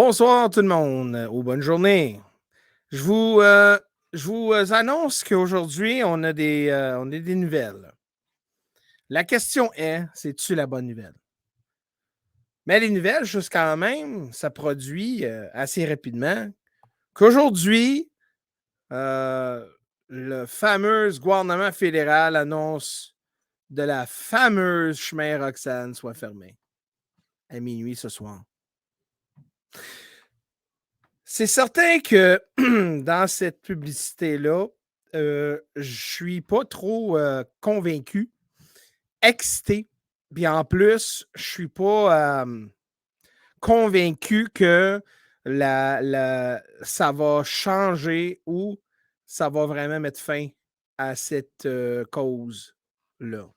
Bonsoir tout le monde, ou bonne journée. Je vous, annonce qu'aujourd'hui, on a des nouvelles. La question est, c'est-tu la bonne nouvelle? Mais les nouvelles, juste quand même, ça produit assez rapidement qu'aujourd'hui, euh, le fameux gouvernement fédéral annonce de la fameuse chemin Roxane soit fermée à minuit ce soir. C'est certain que dans cette publicité-là, je suis pas trop convaincu, excité. Puis en plus, je suis pas convaincu que ça va changer ou ça va vraiment mettre fin à cette cause-là.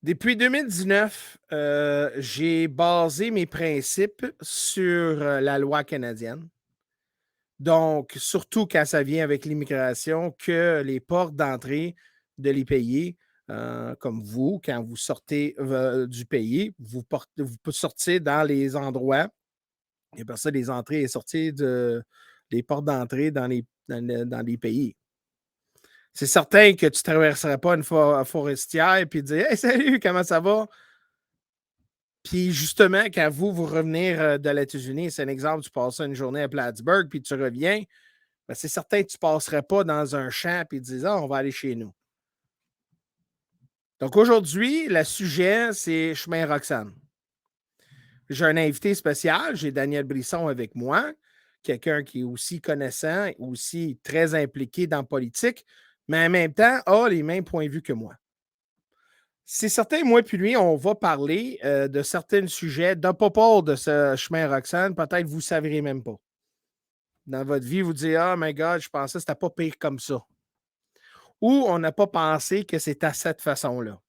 Depuis 2019, j'ai basé mes principes sur la loi canadienne. Donc, surtout quand ça vient avec l'immigration, que les portes d'entrée de les pays, comme vous, quand vous sortez du pays, vous sortez dans les endroits, et après ça, les entrées et sorties des portes d'entrée dans les pays. C'est certain que tu ne traverserais pas une forestière et puis dire Hey, salut, comment ça va? Puis justement, quand vous revenez de l'États-Unis, c'est un exemple, tu passes une journée à Plattsburgh, puis tu reviens, ben, c'est certain que tu ne passerais pas dans un champ et te dis Ah, on va aller chez nous. Donc aujourd'hui, le sujet, c'est Chemin Roxane. J'ai un invité spécial, j'ai Daniel Brisson avec moi, quelqu'un qui est aussi connaissant, aussi très impliqué dans la politique, mais en même temps a les mêmes points de vue que moi. C'est certain, moi puis lui, on va parler de certains sujets de pas peur de ce chemin Roxane. Peut-être vous ne savrez même pas. Dans votre vie, vous dites Ah, my God, je pensais que c'était pas pire comme ça. Ou on n'a pas pensé que c'est à cette façon-là.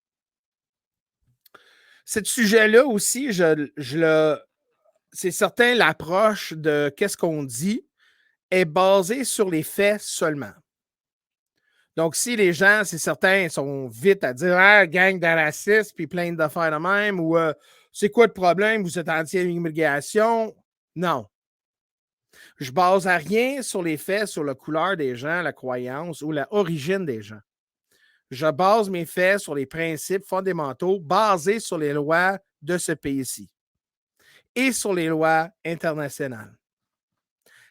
Ce sujet-là aussi, c'est certain, l'approche de qu'est-ce qu'on dit est basée sur les faits seulement. Donc, si les gens, c'est certain, sont vite à dire Ah, gang de racistes, puis plein d'affaires de même, ou c'est quoi le problème, vous êtes anti-immigration? Non. Je base à rien sur les faits, sur la couleur des gens, la croyance ou l'origine des gens. Je base mes faits sur les principes fondamentaux basés sur les lois de ce pays-ci et sur les lois internationales.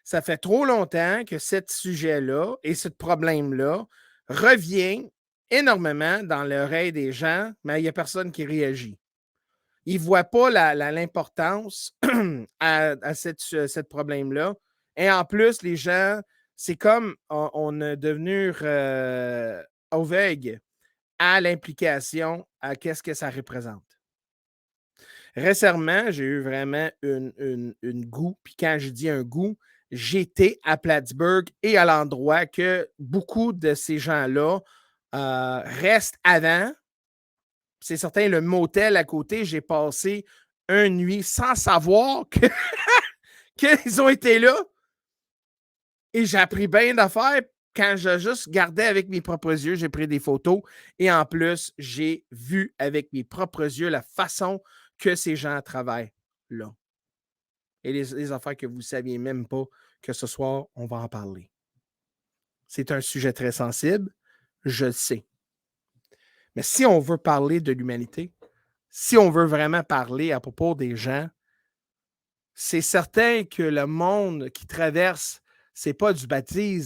Ça fait trop longtemps que ce sujet-là et ce problème-là revient énormément dans l'oreille des gens, mais il n'y a personne qui réagit. Ils ne voient pas l'importance à cette problème-là. Et en plus, les gens, c'est comme on est devenu aveugle à l'implication, à qu'est-ce que ça représente. Récemment, j'ai eu vraiment une goût. Puis quand je dis un goût, j'étais à Plattsburgh et à l'endroit que beaucoup de ces gens-là restent avant. C'est certain, le motel à côté, j'ai passé une nuit sans savoir qu'ils ont été là. Et j'ai appris bien d'affaires quand je juste gardais avec mes propres yeux. J'ai pris des photos et en plus, j'ai vu avec mes propres yeux la façon que ces gens travaillent là. Et les affaires que vous ne saviez même pas que ce soir, on va en parler. C'est un sujet très sensible, je le sais. Mais si on veut parler de l'humanité, si on veut vraiment parler à propos des gens, c'est certain que le monde qui traverse, ce n'est pas du baptême,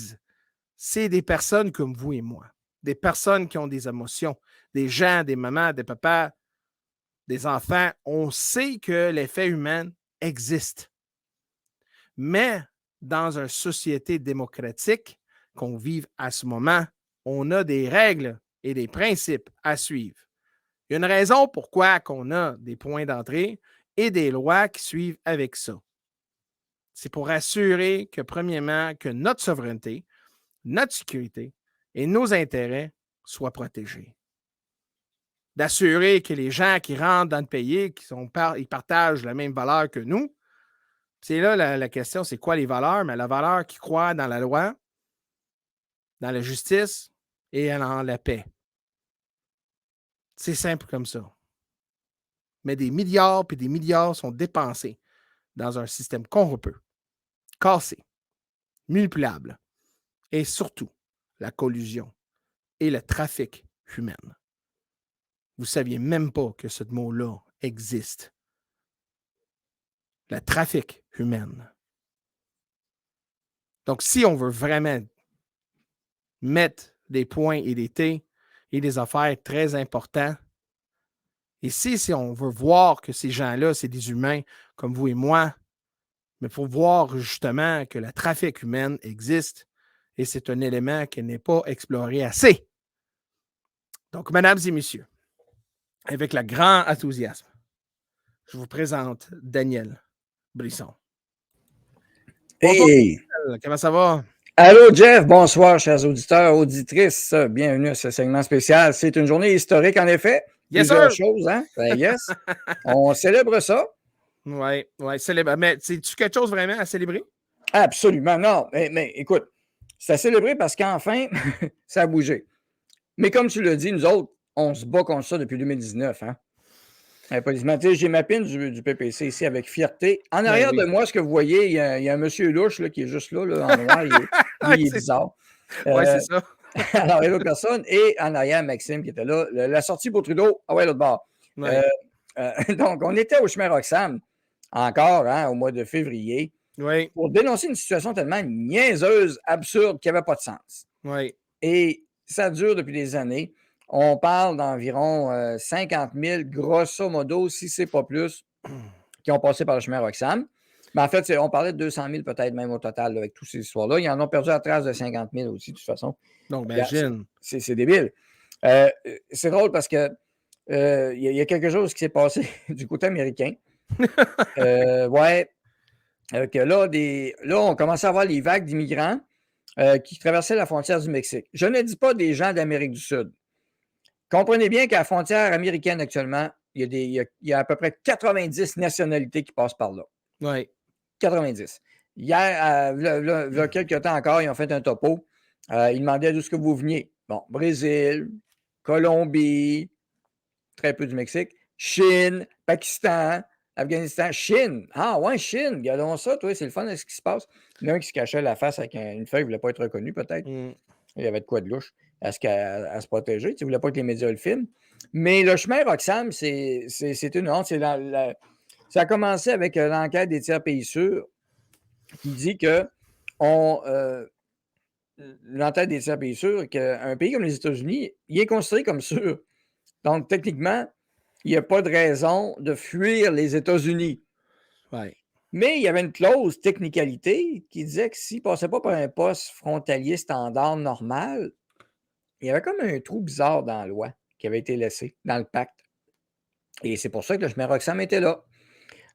c'est des personnes comme vous et moi. Des personnes qui ont des émotions, des gens, des mamans, des papas, des enfants. On sait que l'effet humain existe. Mais dans une société démocratique qu'on vive à ce moment, on a des règles et des principes à suivre. Il y a une raison pourquoi on a des points d'entrée et des lois qui suivent avec ça. C'est pour assurer que, premièrement, que notre souveraineté, notre sécurité et nos intérêts soient protégés. D'assurer que les gens qui rentrent dans le pays, ils partagent la même valeur que nous. C'est là la question, c'est quoi les valeurs? Mais la valeur qui croit dans la loi, dans la justice et dans la paix. C'est simple comme ça. mais des milliards puis des milliards sont dépensés dans un système corrompu, cassé, manipulable et surtout la collusion et le trafic humain. Vous ne saviez même pas que ce mot-là existe. Le trafic humain. Donc, si on veut vraiment mettre des points et des T et des affaires très importants, et si on veut voir que ces gens-là, c'est des humains comme vous et moi, mais il faut voir justement que le trafic humain existe et c'est un élément qui n'est pas exploré assez. Donc, mesdames et messieurs, avec le grand enthousiasme, je vous présente Daniel Brisson. Bonsoir, Hey! Daniel. Comment ça va? Allô, Jeff. Bonsoir, chers auditeurs, auditrices. Bienvenue à ce segment spécial. C'est une journée historique, en effet. Yes, Plusieurs sir! choses, hein? Ben, yes. On célèbre ça. Oui, célèbre. Mais c'est-tu quelque chose vraiment à célébrer? Absolument. Non, mais écoute, c'est à célébrer parce qu'enfin, ça a bougé. Mais comme tu l'as dit, nous autres, on se bat contre ça depuis 2019, hein? Policeman, tu sais, j'ai ma pin du PPC ici avec fierté. En Ben arrière de oui. moi, ce que vous voyez, il y a un monsieur louche là, qui est juste là, en noir. Lui, il est bizarre. Oui, c'est ça. Alors, il y a l'autre personne. Et en arrière, Maxime qui était là. La sortie pour Trudeau. Ah ouais, l'autre bord. Oui. Donc, on était au chemin Roxham, encore, hein, au mois de février, Oui. pour dénoncer une situation tellement niaiseuse, absurde, qui n'avait pas de sens. Oui. Et ça dure depuis des années. On parle d'environ 50 000, grosso modo, si ce n'est pas plus, qui ont passé par le chemin Roxham. Mais en fait, on parlait de 200 000 peut-être même au total là, avec toutes ces histoires-là. Ils en ont perdu la trace de 50 000 aussi, de toute façon. Donc, imagine. C'est débile. C'est drôle parce que il y a quelque chose qui s'est passé du côté américain. Ouais. Que là, on commençait à avoir les vagues d'immigrants qui traversaient la frontière du Mexique. Je ne dis pas des gens d'Amérique du Sud. Comprenez bien qu'à la frontière américaine actuellement, il y a à peu près 90 nationalités qui passent par là. Oui. 90. Hier, il y a quelques temps encore, ils ont fait un topo. Ils demandaient d'où est-ce que vous veniez. Bon, Brésil, Colombie, très peu du Mexique, Chine, Pakistan, Afghanistan, Chine. Ah ouais, Chine, regardons ça, toi, c'est le fun, ce qui se passe. Il y en a un qui se cachait la face avec une feuille, il ne voulait pas être reconnu, peut-être. Il y avait de quoi de louche à se protéger. Il ne voulait pas que les médias le filment. Mais le chemin Roxham, c'est une honte. Ça a commencé avec l'enquête des tiers pays sûrs qui dit que l'enquête des tiers pays sûrs, qu'un pays comme les États-Unis, il est considéré comme sûr. Donc, techniquement, il n'y a pas de raison de fuir les États-Unis. Ouais. Mais il y avait une clause technicalité qui disait que s'il ne passait pas par un poste frontalier standard normal, il y avait comme un trou bizarre dans la loi qui avait été laissé dans le pacte. Et c'est pour ça que le chemin Roxham était là.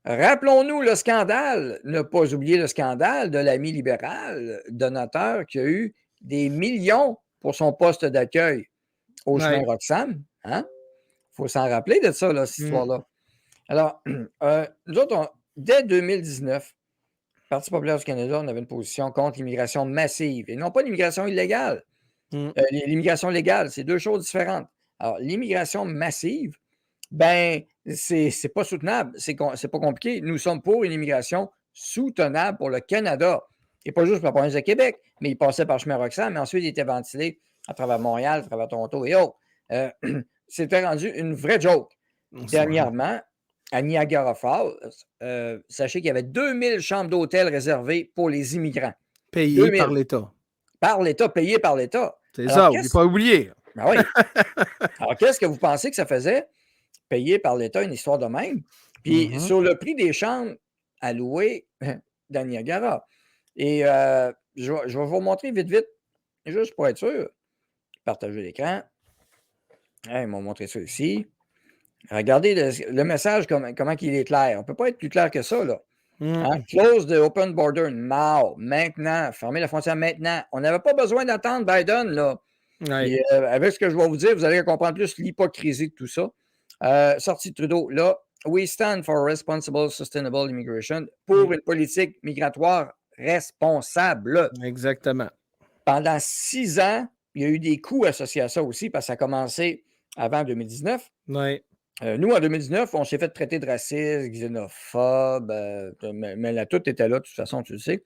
Rappelons-nous le scandale, ne pas oublier le scandale de l'ami libéral donateur qui a eu des millions pour son poste d'accueil au chemin Roxham. Hein? Il faut s'en rappeler de ça, là, cette histoire-là. Alors, nous autres, dès 2019, le Parti populaire du Canada, on avait une position contre l'immigration massive et non pas l'immigration illégale. L'immigration légale, c'est deux choses différentes. Alors, l'immigration massive, ben, c'est pas soutenable, c'est pas compliqué. Nous sommes pour une immigration soutenable pour le Canada. Et pas juste pour la province de Québec, mais il passait par le chemin Roxham, mais ensuite il était ventilé à travers Montréal, à travers Toronto et autres. C'était rendu une vraie joke. Dernièrement, à Niagara Falls, sachez qu'il y avait 2000 chambres d'hôtel réservées pour les immigrants. Payées par l'État. Par l'État, payées par l'État. C'est ça, il ne faut pas oublier. Ben oui. Alors, qu'est-ce que vous pensez que ça faisait? Payer par l'État une histoire de même. Puis sur le prix des chambres à louer dans Niagara. Et je vais vous montrer vite, juste pour être sûr. Partager l'écran. Ils m'ont montré ça ici. Regardez le message, comment il est clair. On ne peut pas être plus clair que ça, là. Hein? Close the open border now. Maintenant. Fermez la frontière maintenant. On n'avait pas besoin d'attendre Biden, là. Et, avec ce que je vais vous dire, vous allez comprendre plus l'hypocrisie de tout ça. Sortie de Trudeau, là, we stand for responsible, sustainable immigration, pour une politique migratoire responsable. Exactement. Pendant 6 ans, il y a eu des coûts associés à ça aussi, parce que ça a commencé avant 2019. Oui. Nous, en 2019, on s'est fait traiter de raciste, xénophobe, mais la toute était là, de toute façon, tu le sais.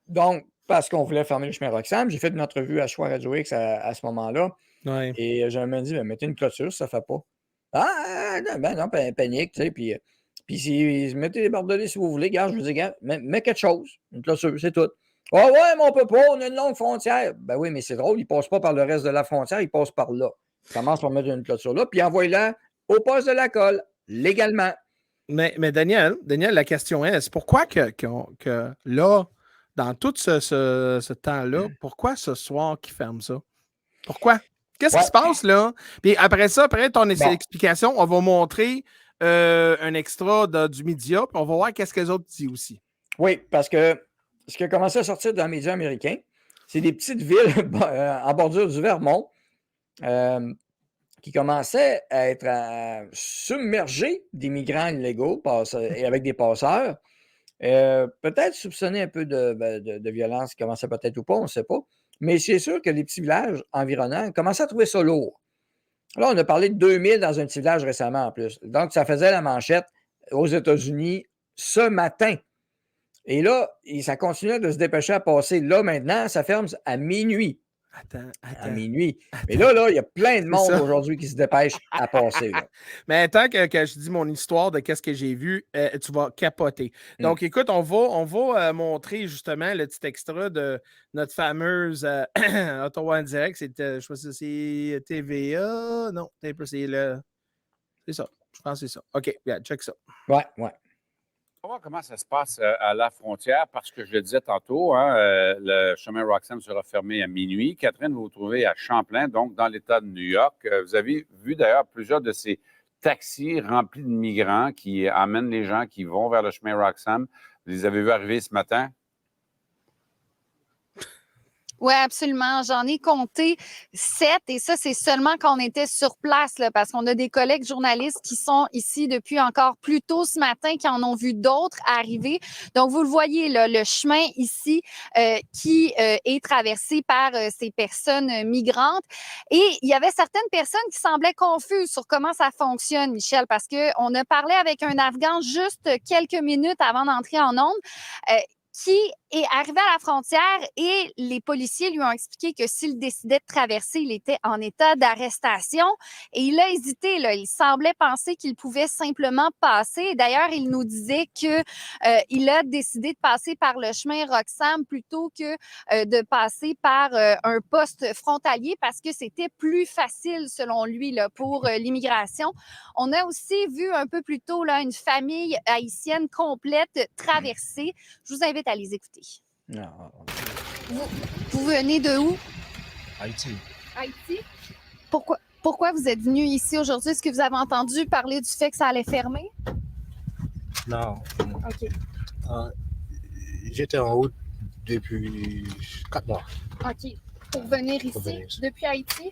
Donc, parce qu'on voulait fermer le chemin Roxham, j'ai fait une entrevue à Choix Radio X à ce moment-là. Ouais. Et j'avais dit, mettez une clôture, ça ne fait pas. Ah, non, panique, tu sais. Puis si mettez des barbelés si vous voulez, gars, je vous dis, gars, mets quelque chose, une clôture, c'est tout. Ah ouais, mais on peut pas, on a une longue frontière. Ben oui, mais c'est drôle, ils ne passent pas par le reste de la frontière, ils passent par là. Ils commencent par mettre une clôture là, puis envoie-la au poste de la colle, légalement. Mais Daniel, la question est, pourquoi que là, dans tout ce temps-là, pourquoi ce soir qu'ils ferment ça? Pourquoi? Qu'est-ce qui se passe là? Puis après ça, après ton explication, on va montrer un extra du média, puis on va voir qu'est-ce que les autres disent aussi. Oui, parce que ce qui a commencé à sortir dans les médias américains, c'est des petites villes en bordure du Vermont qui commençaient à être submergées d'immigrants illégaux et avec des passeurs. Peut-être soupçonner un peu de violence qui commençait peut-être ou pas, on ne sait pas. Mais c'est sûr que les petits villages environnants commençaient à trouver ça lourd. Là, on a parlé de 2000 dans un petit village récemment en plus. Donc, ça faisait la manchette aux États-Unis ce matin. Et là, ça continuait de se dépêcher à passer. Là, maintenant, ça ferme à minuit. À minuit. Mais là, il y a plein de monde aujourd'hui qui se dépêche à passer. Là. Mais tant que je dis mon histoire de qu'est-ce que j'ai vu, tu vas capoter. Donc, écoute, on va montrer justement le petit extra de notre fameuse Ottawa en direct. Je sais pas si c'est TVA. Non, c'est ça. Je pense que c'est ça. OK, check ça. Ouais. On va voir comment ça se passe à la frontière, parce que je le disais tantôt, le chemin Roxham sera fermé à minuit. Catherine, vous vous trouvez à Champlain, donc dans l'État de New York. Vous avez vu d'ailleurs plusieurs de ces taxis remplis de migrants qui amènent les gens qui vont vers le chemin Roxham. Vous les avez vus arriver ce matin? Oui, absolument. J'en ai compté 7 et ça, c'est seulement quand on était sur place, là, parce qu'on a des collègues journalistes qui sont ici depuis encore plus tôt ce matin, qui en ont vu d'autres arriver. Donc, vous le voyez, là, le chemin ici qui est traversé par ces personnes migrantes. Et il y avait certaines personnes qui semblaient confuses sur comment ça fonctionne, Michel, parce qu'on a parlé avec un Afghan juste quelques minutes avant d'entrer en onde. Qui est arrivé à la frontière et les policiers lui ont expliqué que s'il décidait de traverser, il était en état d'arrestation et il a hésité. Là. Il semblait penser qu'il pouvait simplement passer. D'ailleurs, il nous disait qu'il a décidé de passer par le chemin Roxham plutôt que de passer par un poste frontalier parce que c'était plus facile, selon lui, là, pour l'immigration. On a aussi vu un peu plus tôt là, une famille haïtienne complète traverser. Je vous invite à les écouter. Non. Vous venez de où? Haïti. Haïti? Pourquoi vous êtes venu ici aujourd'hui? Est-ce que vous avez entendu parler du fait que ça allait fermer? Non. OK. J'étais en route depuis 4 mois. OK. Pour venir ici, depuis Haïti?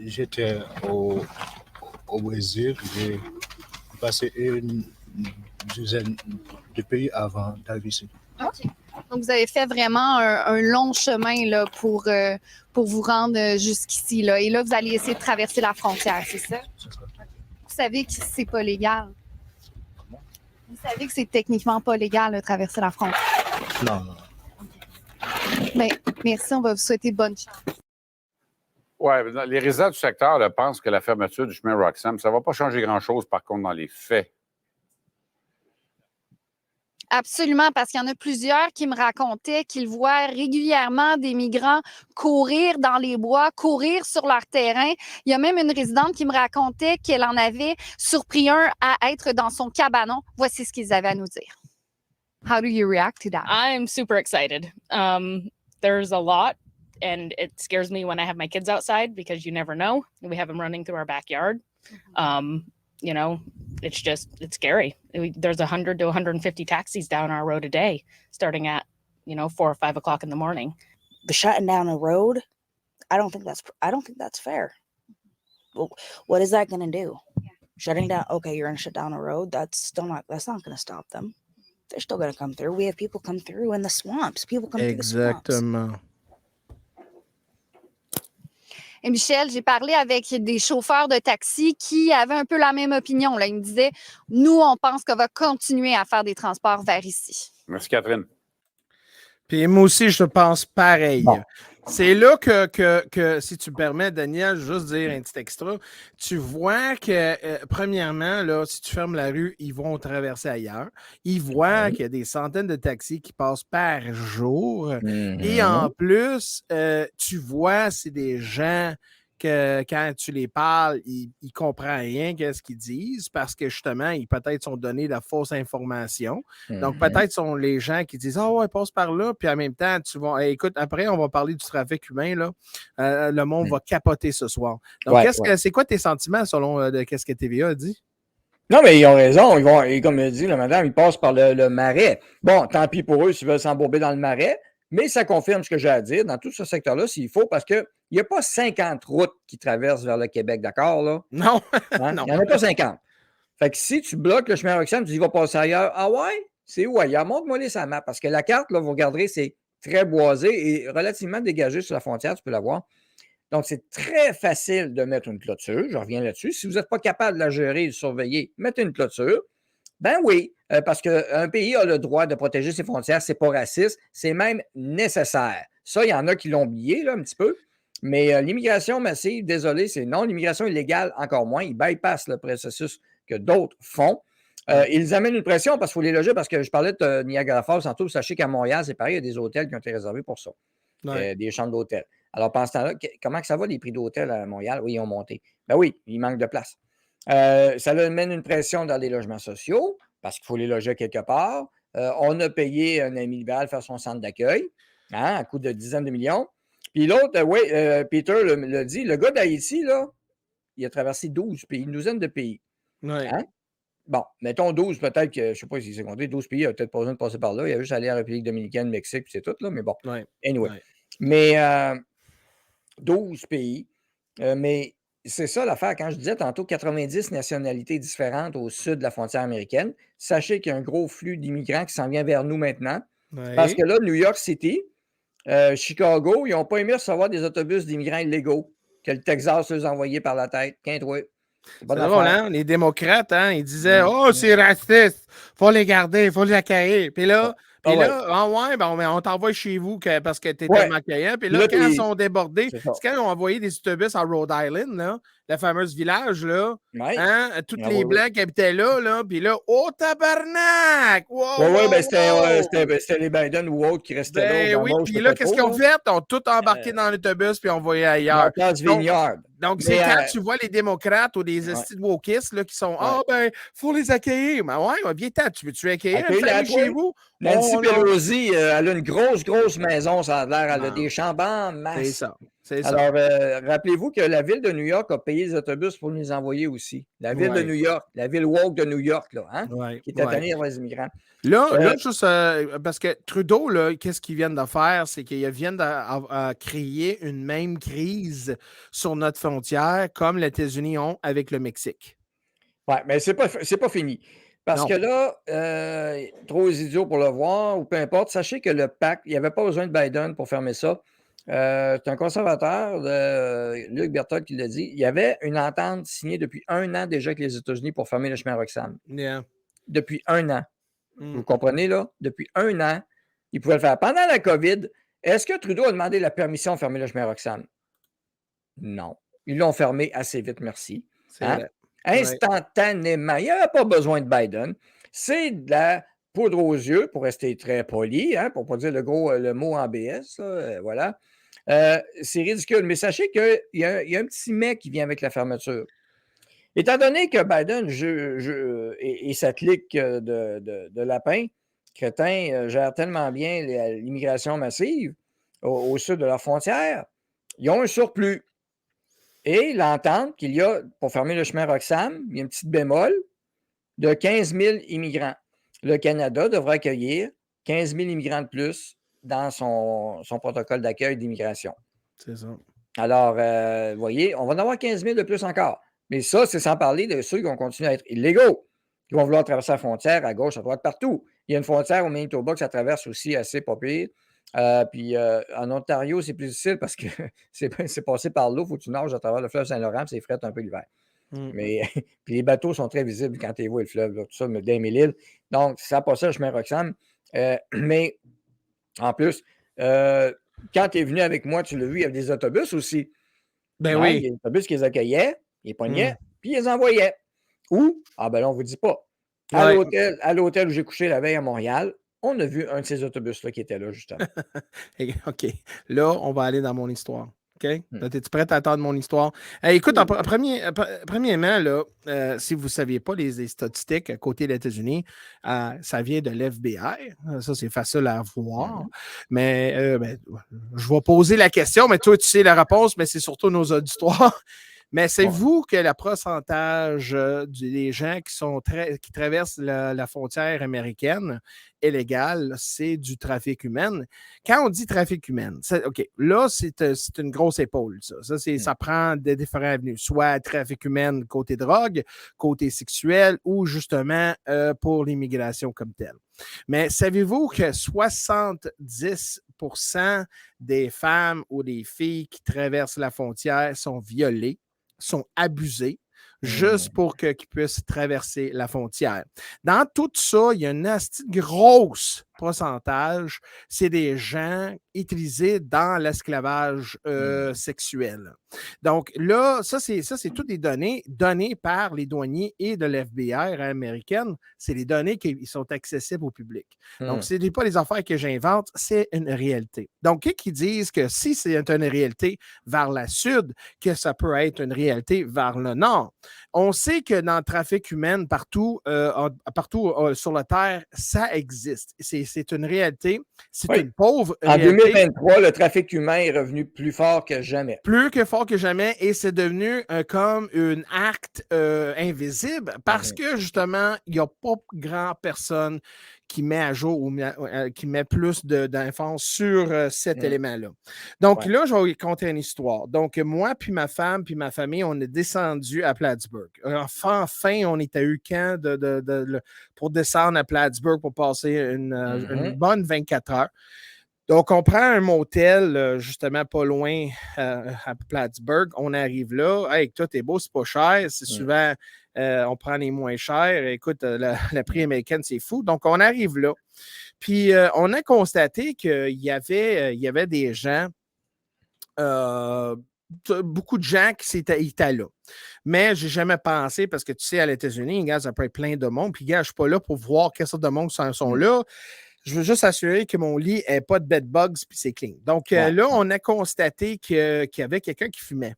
J'étais au Brésil. J'ai passé une dizaine de pays avant d'arriver ici. OK. Donc, vous avez fait vraiment un long chemin là, pour vous rendre jusqu'ici. Là. Et là, vous allez essayer de traverser la frontière, c'est ça? C'est ça. Vous savez que c'est pas légal. Vous savez que c'est techniquement pas légal de traverser la frontière. Non. Bien, merci, on va vous souhaiter bonne chance. Oui, les résidents du secteur là, pensent que la fermeture du chemin Roxham, ça ne va pas changer grand-chose, par contre, dans les faits. Absolument, parce qu'il y en a plusieurs qui me racontaient qu'ils voient régulièrement des migrants courir dans les bois, courir sur leur terrain. Il y a même une résidente qui me racontait qu'elle en avait surpris un à être dans son cabanon. Voici ce qu'ils avaient à nous dire. How do you react to that? I'm super excited. There's a lot, and it scares me when I have my kids outside because you never know. We have them running through our backyard. You know, it's scary. There's 100 to 150 taxis down our road a day, starting at, 4 or 5 o'clock in the morning. But shutting down a road, I don't think that's fair. Well, what is that going to do? Yeah. Shutting down, okay, you're going to shut down a road. That's not going to stop them. They're still going to come through. We have people come through in the swamps. People come through the swamps. Exactement. Et Michel, j'ai parlé avec des chauffeurs de taxi qui avaient un peu la même opinion. Là. Ils me disaient, nous, on pense qu'on va continuer à faire des transports vers ici. Merci, Catherine. Puis moi aussi, je pense pareil. Bon. C'est là que, si tu me permets, Daniel, juste dire un petit extra, tu vois que, premièrement, là, si tu fermes la rue, ils vont traverser ailleurs. Ils voient qu'il y a des centaines de taxis qui passent par jour. Et en plus, tu vois, c'est des gens que quand tu les parles, ils ne comprennent rien de ce qu'ils disent parce que justement, ils peut-être sont donnés de la fausse information. Donc, peut-être sont les gens qui disent ah ouais, passe par là, puis en même temps, tu vas. Écoute, après, on va parler du trafic humain, là. Le monde va capoter ce soir. Donc, c'est quoi tes sentiments selon qu'est-ce que TVA a dit? Non, mais ils ont raison. Ils vont, et comme dit la madame, ils passent par le marais. Bon, tant pis pour eux s'ils veulent s'embourber dans le marais, mais ça confirme ce que j'ai à dire dans tout ce secteur-là, s'il faut, parce qu'il n'y a pas 50 routes qui traversent vers le Québec, d'accord, là? Non. Hein? Non. Il n'y en a pas 50. Fait que si tu bloques le chemin Roxham, tu dis, il va passer ailleurs. Ah ouais? C'est où ailleurs? Montre-moi les sa map. Parce que la carte, là, vous regarderez, c'est très boisé et relativement dégagé sur la frontière, tu peux la voir. Donc, c'est très facile de mettre une clôture. Je reviens là-dessus. Si vous n'êtes pas capable de la gérer et de surveiller, mettez une clôture. Ben oui, parce qu'un pays a le droit de protéger ses frontières. C'est pas raciste. C'est même nécessaire. Ça, il y en a qui l'ont oublié, là, un petit peu. Mais l'immigration massive, désolé, c'est non. L'immigration illégale, encore moins. Ils bypassent le processus que d'autres font. Ils amènent une pression parce qu'il faut les loger. Parce que je parlais de Niagara Falls tantôt. Sachez qu'à Montréal, c'est pareil. Il y a des hôtels qui ont été réservés pour ça. Des chambres d'hôtel. Alors, pendant ce temps-là, comment que ça va, les prix d'hôtel à Montréal? Oui, ils ont monté. Ben oui, il manque de place. Ça amène une pression dans les logements sociaux parce qu'il faut les loger quelque part. On a payé un ami libéral faire son centre d'accueil à coût de dizaines de millions. Puis l'autre, Peter le dit, le gars d'Haïti, là, il a traversé 12 pays, une douzaine de pays. Hein? Bon, mettons 12, peut-être que, je ne sais pas si c'est compté, 12 pays, il n'a peut-être pas besoin de passer par là. Il a juste allé à la République dominicaine, Mexique, puis c'est tout, là, mais bon. Anyway. Mais 12 pays. Mais c'est ça l'affaire. Quand je disais tantôt 90 nationalités différentes au sud de la frontière américaine, sachez qu'il y a un gros flux d'immigrants qui s'en vient vers nous maintenant. Parce que là, New York City, Chicago, ils n'ont pas aimé recevoir des autobus d'immigrants illégaux que le Texas les a envoyés par la tête. C'est drôle, hein? Les démocrates, hein, ils disaient oh, c'est raciste, faut les garder, faut les accueillir. Puis là, on t'envoie chez vous parce que tu es tellement accueillant. Puis là, quand ils sont débordés, c'est quand ils ont envoyé des autobus à Rhode Island, là, le fameux village, là, hein, tous les Blancs qui habitaient là, puis là, oh, tabarnak! C'était les Biden ou autres qui restaient là. Oui, puis là, qu'est-ce qu'ils ont fait? Ils ont tout embarqué dans l'autobus puis envoyé ailleurs. Donc, c'est quand tu vois les démocrates ou des estis de wokistes là, qui sont faut les accueillir. Mais viens-t'en, tu veux-tu accueillir une famille chez vous? Nancy Pelosi, elle a une grosse maison, ça a l'air. Elle a des chambres en masse. C'est ça. Alors, rappelez-vous que la ville de New York a payé les autobus pour nous les envoyer aussi. La ville de New York, la ville woke de New York, là, hein, qui était tannée d'avoir les immigrants. Là, juste parce que Trudeau, là, qu'est-ce qu'ils viennent de faire? C'est qu'ils viennent de créer une même crise sur notre frontière comme les États-Unis ont avec le Mexique. Oui, mais c'est pas fini. Parce que là, trop idiots pour le voir, ou peu importe, sachez que le pacte, il n'y avait pas besoin de Biden pour fermer ça. C'est un conservateur, Luc Berthold, qui l'a dit. Il y avait une entente signée depuis 1 an déjà avec les États-Unis pour fermer le chemin Roxham. Depuis 1 an. Vous comprenez, là? Depuis 1 an, ils pouvaient le faire. Pendant la COVID, est-ce que Trudeau a demandé la permission de fermer le chemin Roxham? Non. Ils l'ont fermé assez vite, merci. Instantanément. Il n'y avait pas besoin de Biden. C'est de la poudre aux yeux, pour rester très poli, hein, pour ne pas dire le mot en BS. Là, voilà. C'est ridicule. Mais sachez qu'il y a un petit mais qui vient avec la fermeture. Étant donné que Biden et sa clique de lapins, crétins, gèrent tellement bien l'immigration massive au sud de leur frontière, ils ont un surplus. Et l'entente qu'il y a pour fermer le chemin Roxham, il y a une petite bémol de 15 000 immigrants. Le Canada devra accueillir 15 000 immigrants de plus dans son protocole d'accueil d'immigration. C'est ça. Alors, vous voyez, on va en avoir 15 000 de plus encore. Mais ça, c'est sans parler de ceux qui vont continuer à être illégaux, qui vont vouloir traverser la frontière à gauche, à droite, partout. Il y a une frontière au Manitoba que ça traverse aussi assez pas pire. Puis en Ontario, c'est plus difficile parce que c'est passé par l'eau. Il faut que tu nages à travers le fleuve Saint-Laurent, puis c'est fret un peu l'hiver. Mais puis les bateaux sont très visibles quand tu les vois le fleuve, là, tout ça, mais dans l'île. Donc, ça passe le chemin Roxham. Mais en plus, quand tu es venu avec moi, tu l'as vu, il y avait des autobus aussi. Ben Il y a oui. des autobus qui les accueillaient, ils les pognaient, puis ils les envoyaient. Où? Ah ben là, on ne vous dit pas. À l'hôtel où j'ai couché la veille à Montréal, on a vu un de ces autobus-là qui était là, justement. OK. Là, on va aller dans mon histoire. OK? Es-tu prêt à attendre mon histoire? Écoute, premièrement, là, si vous ne saviez pas les statistiques à côté des États-Unis, ça vient de l'FBI. Ça, c'est facile à voir. Mais je vais poser la question, mais toi, tu sais la réponse, mais c'est surtout nos auditoires. Mais savez-vous que le pourcentage des gens qui traversent la frontière américaine illégale, c'est du trafic humain? Quand on dit trafic humain, OK, là, c'est une grosse épaule, ça. Ça prend des différents avenues, soit trafic humain côté drogue, côté sexuel ou justement pour l'immigration comme telle. Mais savez-vous que 70% des femmes ou des filles qui traversent la frontière sont violées, sont abusés juste pour qu'ils puissent traverser la frontière. Dans tout ça, il y a une grosse pourcentage, c'est des gens utilisés dans l'esclavage sexuel. Donc là, ça, c'est toutes des données données par les douaniers et de l'FBI américaine. C'est les données qui sont accessibles au public. Donc, ce n'est pas les affaires que j'invente, c'est une réalité. Donc, qui disent que si c'est une réalité vers la sud, que ça peut être une réalité vers le nord. On sait que dans le trafic humain, partout sur la Terre, ça existe. C'est une réalité. C'est une pauvre réalité. En 2023, le trafic humain est revenu plus fort que jamais. Plus que fort que jamais, et c'est devenu comme un acte invisible parce que, justement, il n'y a pas grand personne qui met à jour ou qui met plus d'infos sur cet élément-là. Donc là, je vais vous conter une histoire. Donc, moi, puis ma femme, puis ma famille, on est descendu à Plattsburgh. Enfin, on est à UQAM pour descendre à Plattsburgh pour passer une bonne 24 heures. Donc, on prend un motel, justement, pas loin à Plattsburgh. On arrive là. Hey, tout est beau, c'est pas cher. C'est souvent, on prend les moins chers. Écoute, le prix américain, c'est fou. Donc, on arrive là. Puis, on a constaté qu'il y avait des gens, beaucoup de gens qui étaient là. Mais je n'ai jamais pensé, parce que tu sais, à les États-Unis, gars, ça peut être plein de monde. Puis, gars, je ne suis pas là pour voir quelle sorte de monde sont là. Je veux juste assurer que mon lit n'ait pas de bedbugs puis c'est clean. Donc là, on a constaté qu'il y avait quelqu'un qui fumait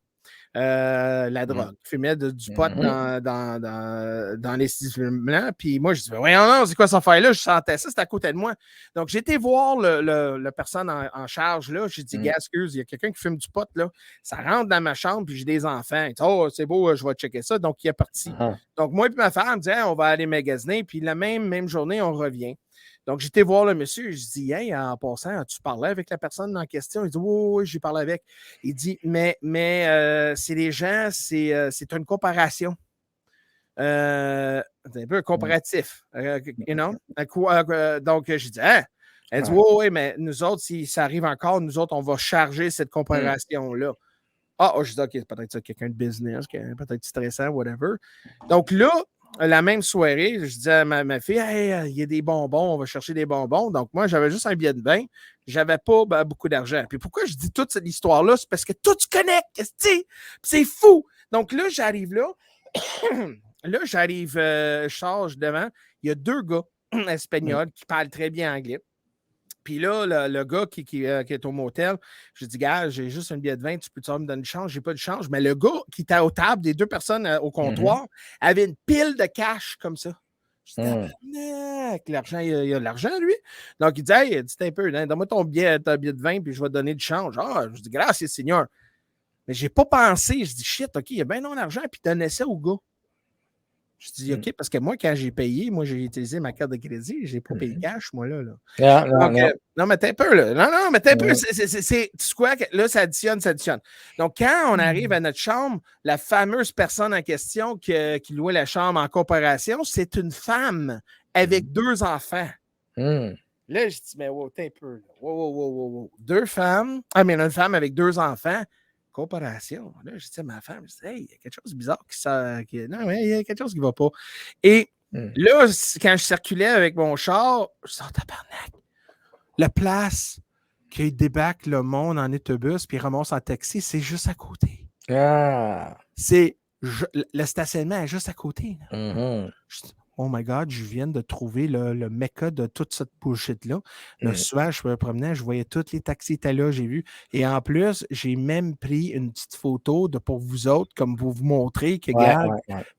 la drogue, qui fumait du pot dans les ciselements. Puis moi, je dis, voyons, non, c'est quoi cette affaire-là? Je sentais ça, c'était à côté de moi. Donc, j'ai été voir la personne en charge là. J'ai dit, gars, excuse, il y a quelqu'un qui fume du pot là. Ça rentre dans ma chambre, puis j'ai des enfants. Il dit, oh, c'est beau, je vais checker ça. Donc, il est parti. Donc, moi et ma femme, dit, on va aller magasiner. Puis la même journée, on revient. Donc, j'étais voir le monsieur, je dis, hey, en passant, as-tu parlé avec la personne en question? Il dit, oui, j'ai parlé avec. Il dit, mais c'est les gens, c'est une comparaison. C'est un peu comparatif. You know? Donc, je dis, hein? Elle dit, oui, mais nous autres, si ça arrive encore, nous autres, on va charger cette comparaison-là. Je dis, OK, c'est peut-être ça, quelqu'un de business, peut-être stressant, whatever. Donc là, la même soirée, je dis à ma fille, hey, il y a des bonbons, on va chercher des bonbons. Donc, moi, j'avais juste un billet de bain. J'avais pas beaucoup d'argent. Puis pourquoi je dis toute cette histoire-là? C'est parce que tout se connecte, c'est fou. Donc là, j'arrive là. Je charge devant. Il y a 2 gars espagnols qui parlent très bien anglais. Puis là, le gars qui est au motel, je dis, gars, j'ai juste un billet de vin, tu peux me donner du change? J'ai pas de change. Mais le gars qui était aux tables, des 2 personnes au comptoir, avait une pile de cash comme ça. Je dis, l'argent, il y a de l'argent, lui. Donc, il dit, hey, dis un peu, donne-moi ton billet de vin, puis je vais te donner du change. Je dis, gracias, Seigneur. Mais j'ai pas pensé. Je dis, shit, OK, il y a bien non d'argent, puis donnais ça au gars. Je dis, OK, parce que moi, quand j'ai payé, j'ai utilisé ma carte de crédit, je n'ai pas payé cash, moi, là. Non, mais t'es un peu, là. Non, mais t'es un peu. Tu sais quoi? Là, ça additionne. Donc, quand on arrive à notre chambre, la fameuse personne en question qui louait la chambre en comparaison, c'est une femme avec 2 enfants. Là, je dis, mais wow, t'es un peu. Là. Wow. Deux femmes, une femme avec 2 enfants, comparaison. Là, je dis à ma femme, je dis, hey, il y a quelque chose de bizarre non, mais il y a quelque chose qui ne va pas. Et là, quand je circulais avec mon char, je dis, oh, tabarnak, la place qui débarque le monde en autobus puis ramasse en taxi, c'est juste à côté. Ah. Le stationnement est juste à côté. Je dis, oh my God, je viens de trouver le mecca de toute cette bullshit-là. Le soir, je me promenais, je voyais tous les taxis étaient là, j'ai vu. Et en plus, j'ai même pris une petite photo pour vous autres, comme pour vous montrer que, regarde,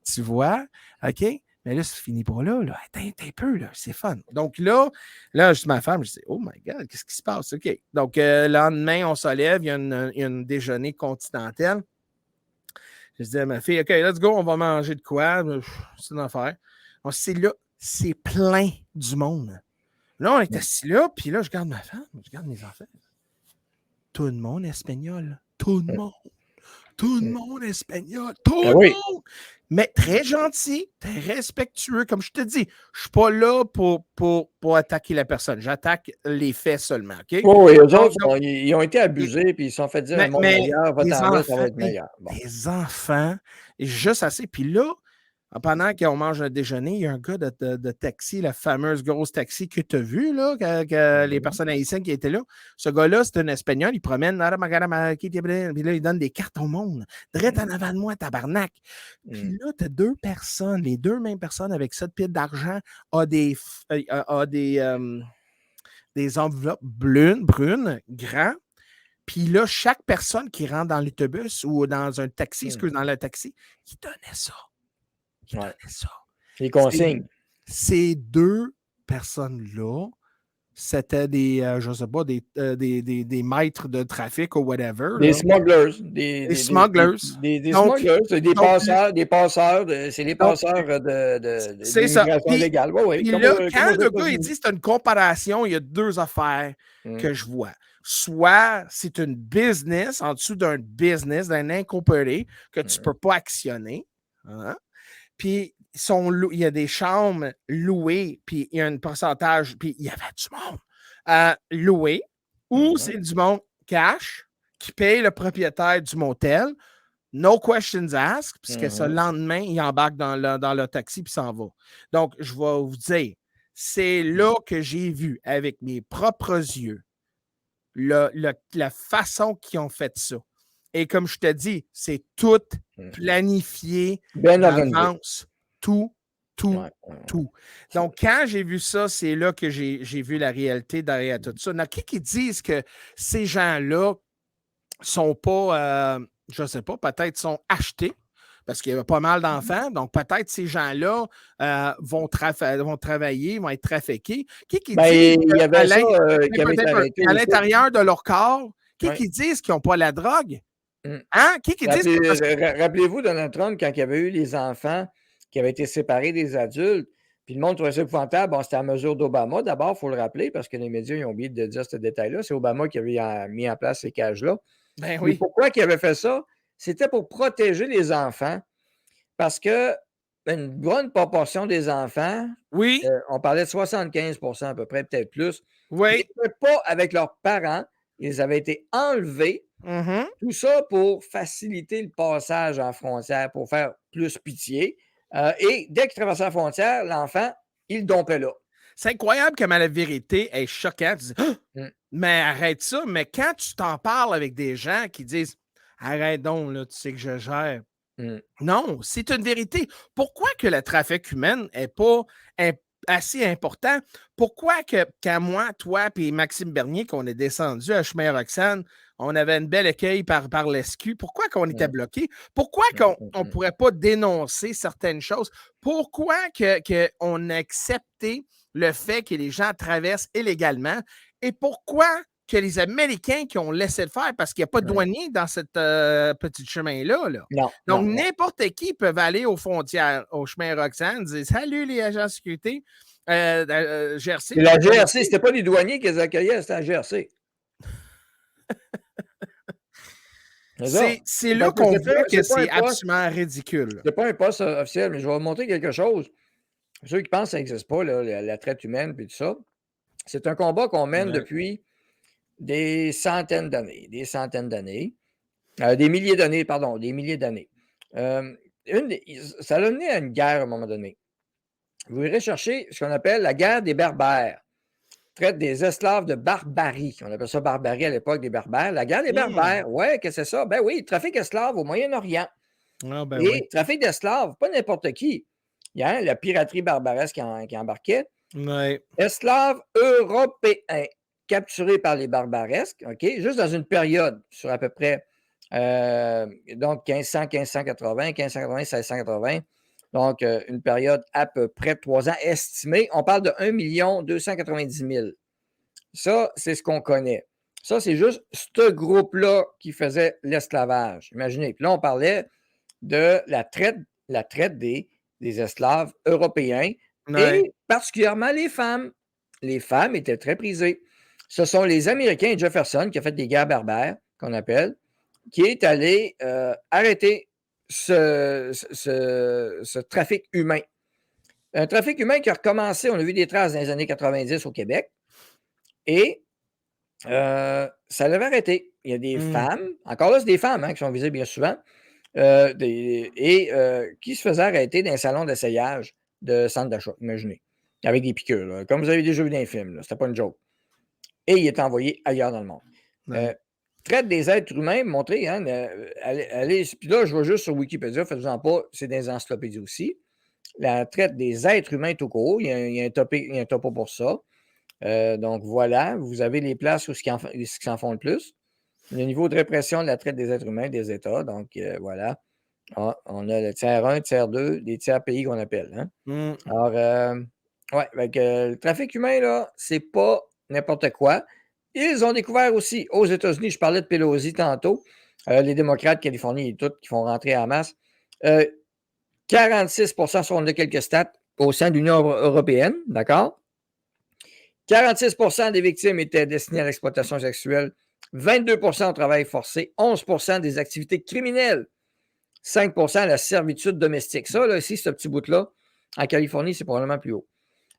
tu vois, OK? Mais là, ça finit pas là. Attends un peu, là. C'est fun. Donc là, je dis à ma femme, je dis, oh my God, qu'est-ce qui se passe? OK. Donc, le lendemain, on se lève, il y a une déjeuner continental. Je dis à ma fille, OK, let's go, on va manger de quoi? C'est une affaire. C'est là, c'est plein du monde. Là, on est assis là, puis là, je regarde ma femme, je regarde mes enfants. Tout le monde est espagnol. Tout le monde. Tout le monde est espagnol. Tout le monde. Mais très gentil, très respectueux. Comme je te dis, je ne suis pas là pour attaquer la personne. J'attaque les faits seulement. OK? Oui, eux autres, ils ont été abusés, puis ils se sont fait dire un monde meilleur, votre enfant, ça va être meilleur. Les enfants, juste assez. Puis là, pendant qu'on mange un déjeuner, il y a un gars de taxi, la fameuse grosse taxi que tu as vue, là, que les personnes haïtiennes qui étaient là. Ce gars-là, c'est un Espagnol, il promène, puis là, il donne des cartes au monde. Direct en avant de moi, tabarnak. Puis là, tu as 2 personnes, les 2 mêmes personnes avec 7 piles d'argent, a des enveloppes brunes, grands. Puis là, chaque personne qui rentre dans l'autobus ou dans un taxi, dans le taxi, il donnait ça. Les consignes. Ces 2 personnes-là, c'était des, je ne sais pas, des maîtres de trafic ou whatever. Des smugglers. Des smugglers. Des smugglers, c'est des passeurs, c'est des passeurs c'est ça. légale. Puis là, quand le gars il dit c'est une comparaison, il y a 2 affaires que je vois. Soit c'est une business, en dessous d'un business, d'un incorporé, que tu ne peux pas actionner. Hein? Puis, il y a des chambres louées, puis il y a un pourcentage, puis il y avait du monde loué, ou c'est du monde cash qui paye le propriétaire du motel, no questions asked, puisque ce lendemain, il embarque dans le taxi puis s'en va. Donc, je vais vous dire, c'est là que j'ai vu avec mes propres yeux la façon qu'ils ont fait ça. Et comme je te dis, c'est tout planifié d'avance. Tout. Donc, quand j'ai vu ça, c'est là que j'ai vu la réalité derrière tout ça. Donc, qui disent que ces gens-là sont pas, je ne sais pas, peut-être sont achetés, parce qu'il y a pas mal d'enfants, donc peut-être ces gens-là vont travailler, vont être trafiqués. Qui dit à l'intérieur de leur corps, qui disent qu'ils n'ont pas la drogue? Hein? Qui dit Rappelez-vous Donald Trump, quand il y avait eu les enfants qui avaient été séparés des adultes, puis le monde trouvait ça épouvantable. Bon, c'était à mesure d'Obama, d'abord, il faut le rappeler, parce que les médias ils ont oublié de dire ce détail-là. C'est Obama qui avait mis en place ces cages-là. Ben oui. Mais pourquoi il avait fait ça? C'était pour protéger les enfants, parce que une bonne proportion des enfants, on parlait de 75% à peu près, peut-être plus, ils n'étaient pas avec leurs parents, ils avaient été enlevés. Tout ça pour faciliter le passage en frontière, pour faire plus pitié. Et dès qu'il traversait la frontière, l'enfant, il le dompait là. C'est incroyable comment la vérité est choquante. Tu dis, mais arrête ça. Mais quand tu t'en parles avec des gens qui disent, arrête donc, là, tu sais que je gère. Non, c'est une vérité. Pourquoi que le trafic humain n'est pas assez important? Pourquoi que quand moi, toi et Maxime Bernier, qu'on est descendu à Chemin-Roxane, on avait une belle accueil par l'ESQ, pourquoi qu'on était bloqué? Pourquoi qu'on ne pourrait pas dénoncer certaines choses? Pourquoi qu'on a accepté le fait que les gens traversent illégalement? Et pourquoi que les Américains qui ont laissé le faire, parce qu'il n'y a pas de douanier dans ce petit chemin-là. Non, donc, n'importe qui peut aller aux frontières, au chemin Roxane, dire « Salut les agents de sécurité, GRC. » La GRC, c'était pas les douaniers qui les accueillaient, c'était la GRC. C'est là qu'on voit que c'est absolument ridicule. C'est pas un poste officiel, mais je vais vous montrer quelque chose. Ceux qui pensent que ça n'existe pas, la traite humaine et tout ça. C'est un combat qu'on mène Ouais. depuis des centaines d'années, des milliers d'années, pardon, des milliers d'années. Ça a mené à une guerre à un moment donné. Vous irez chercher ce qu'on appelle la guerre des Berbères. Traite des esclaves de barbarie. On appelle ça barbarie à l'époque des Berbères. La guerre des Berbères, ouais, qu'est-ce que c'est ça? Ben oui, trafic d'esclaves au Moyen-Orient. Ah, ben Et oui. trafic d'esclaves, pas n'importe qui. Il y a la piraterie barbaresque qui embarquait. Ouais. Esclaves européens capturés par les barbaresques, OK, juste dans une période sur à peu près donc 1500, 1580, 1580, 1680. Donc, une période à peu près de 3 ans estimée. On parle de 1 290 000. Ça, c'est ce qu'on connaît. Ça, c'est juste ce groupe-là qui faisait l'esclavage. Imaginez. Puis là, on parlait de la traite des esclaves européens Ouais. et particulièrement les femmes. Les femmes étaient très prisées. Ce sont les Américains, Jefferson, qui a fait des guerres berbères, qu'on appelle, qui est allé arrêter ce trafic humain. Un trafic humain qui a recommencé, on a vu des traces dans les années 90 au Québec, et ça l'avait arrêté. Il y a des femmes, encore là, c'est des femmes qui sont visées bien souvent, qui se faisaient arrêter dans un salon d'essayage de centre d'achat, imaginez, avec des piqûres, là, comme vous avez déjà vu dans les films, c'était pas une joke. Et il est envoyé ailleurs dans le monde. Ouais. Traite des êtres humains, montrez, hein, puis là, je vois juste sur Wikipédia, faites-en pas, c'est dans les encyclopédies aussi. La traite des êtres humains tout court, il y a un topo pour ça. Donc voilà, vous avez les places où ils s'en font le plus. Le niveau de répression de la traite des êtres humains des États, donc voilà. Ah, on a le tiers 1, tiers 2, les tiers pays qu'on appelle. Hein? Alors, ouais, le trafic humain, là, c'est pas n'importe quoi. Ils ont découvert aussi aux États-Unis, je parlais de Pelosi tantôt, les démocrates de Californie et tout, qui font rentrer en masse. 46%, on a quelques stats, au sein de l'Union européenne, d'accord? 46% des victimes étaient destinées à l'exploitation sexuelle, 22% au travail forcé, 11% des activités criminelles, 5% à la servitude domestique. Ça, là, ici, ce petit bout-là, en Californie, c'est probablement plus haut.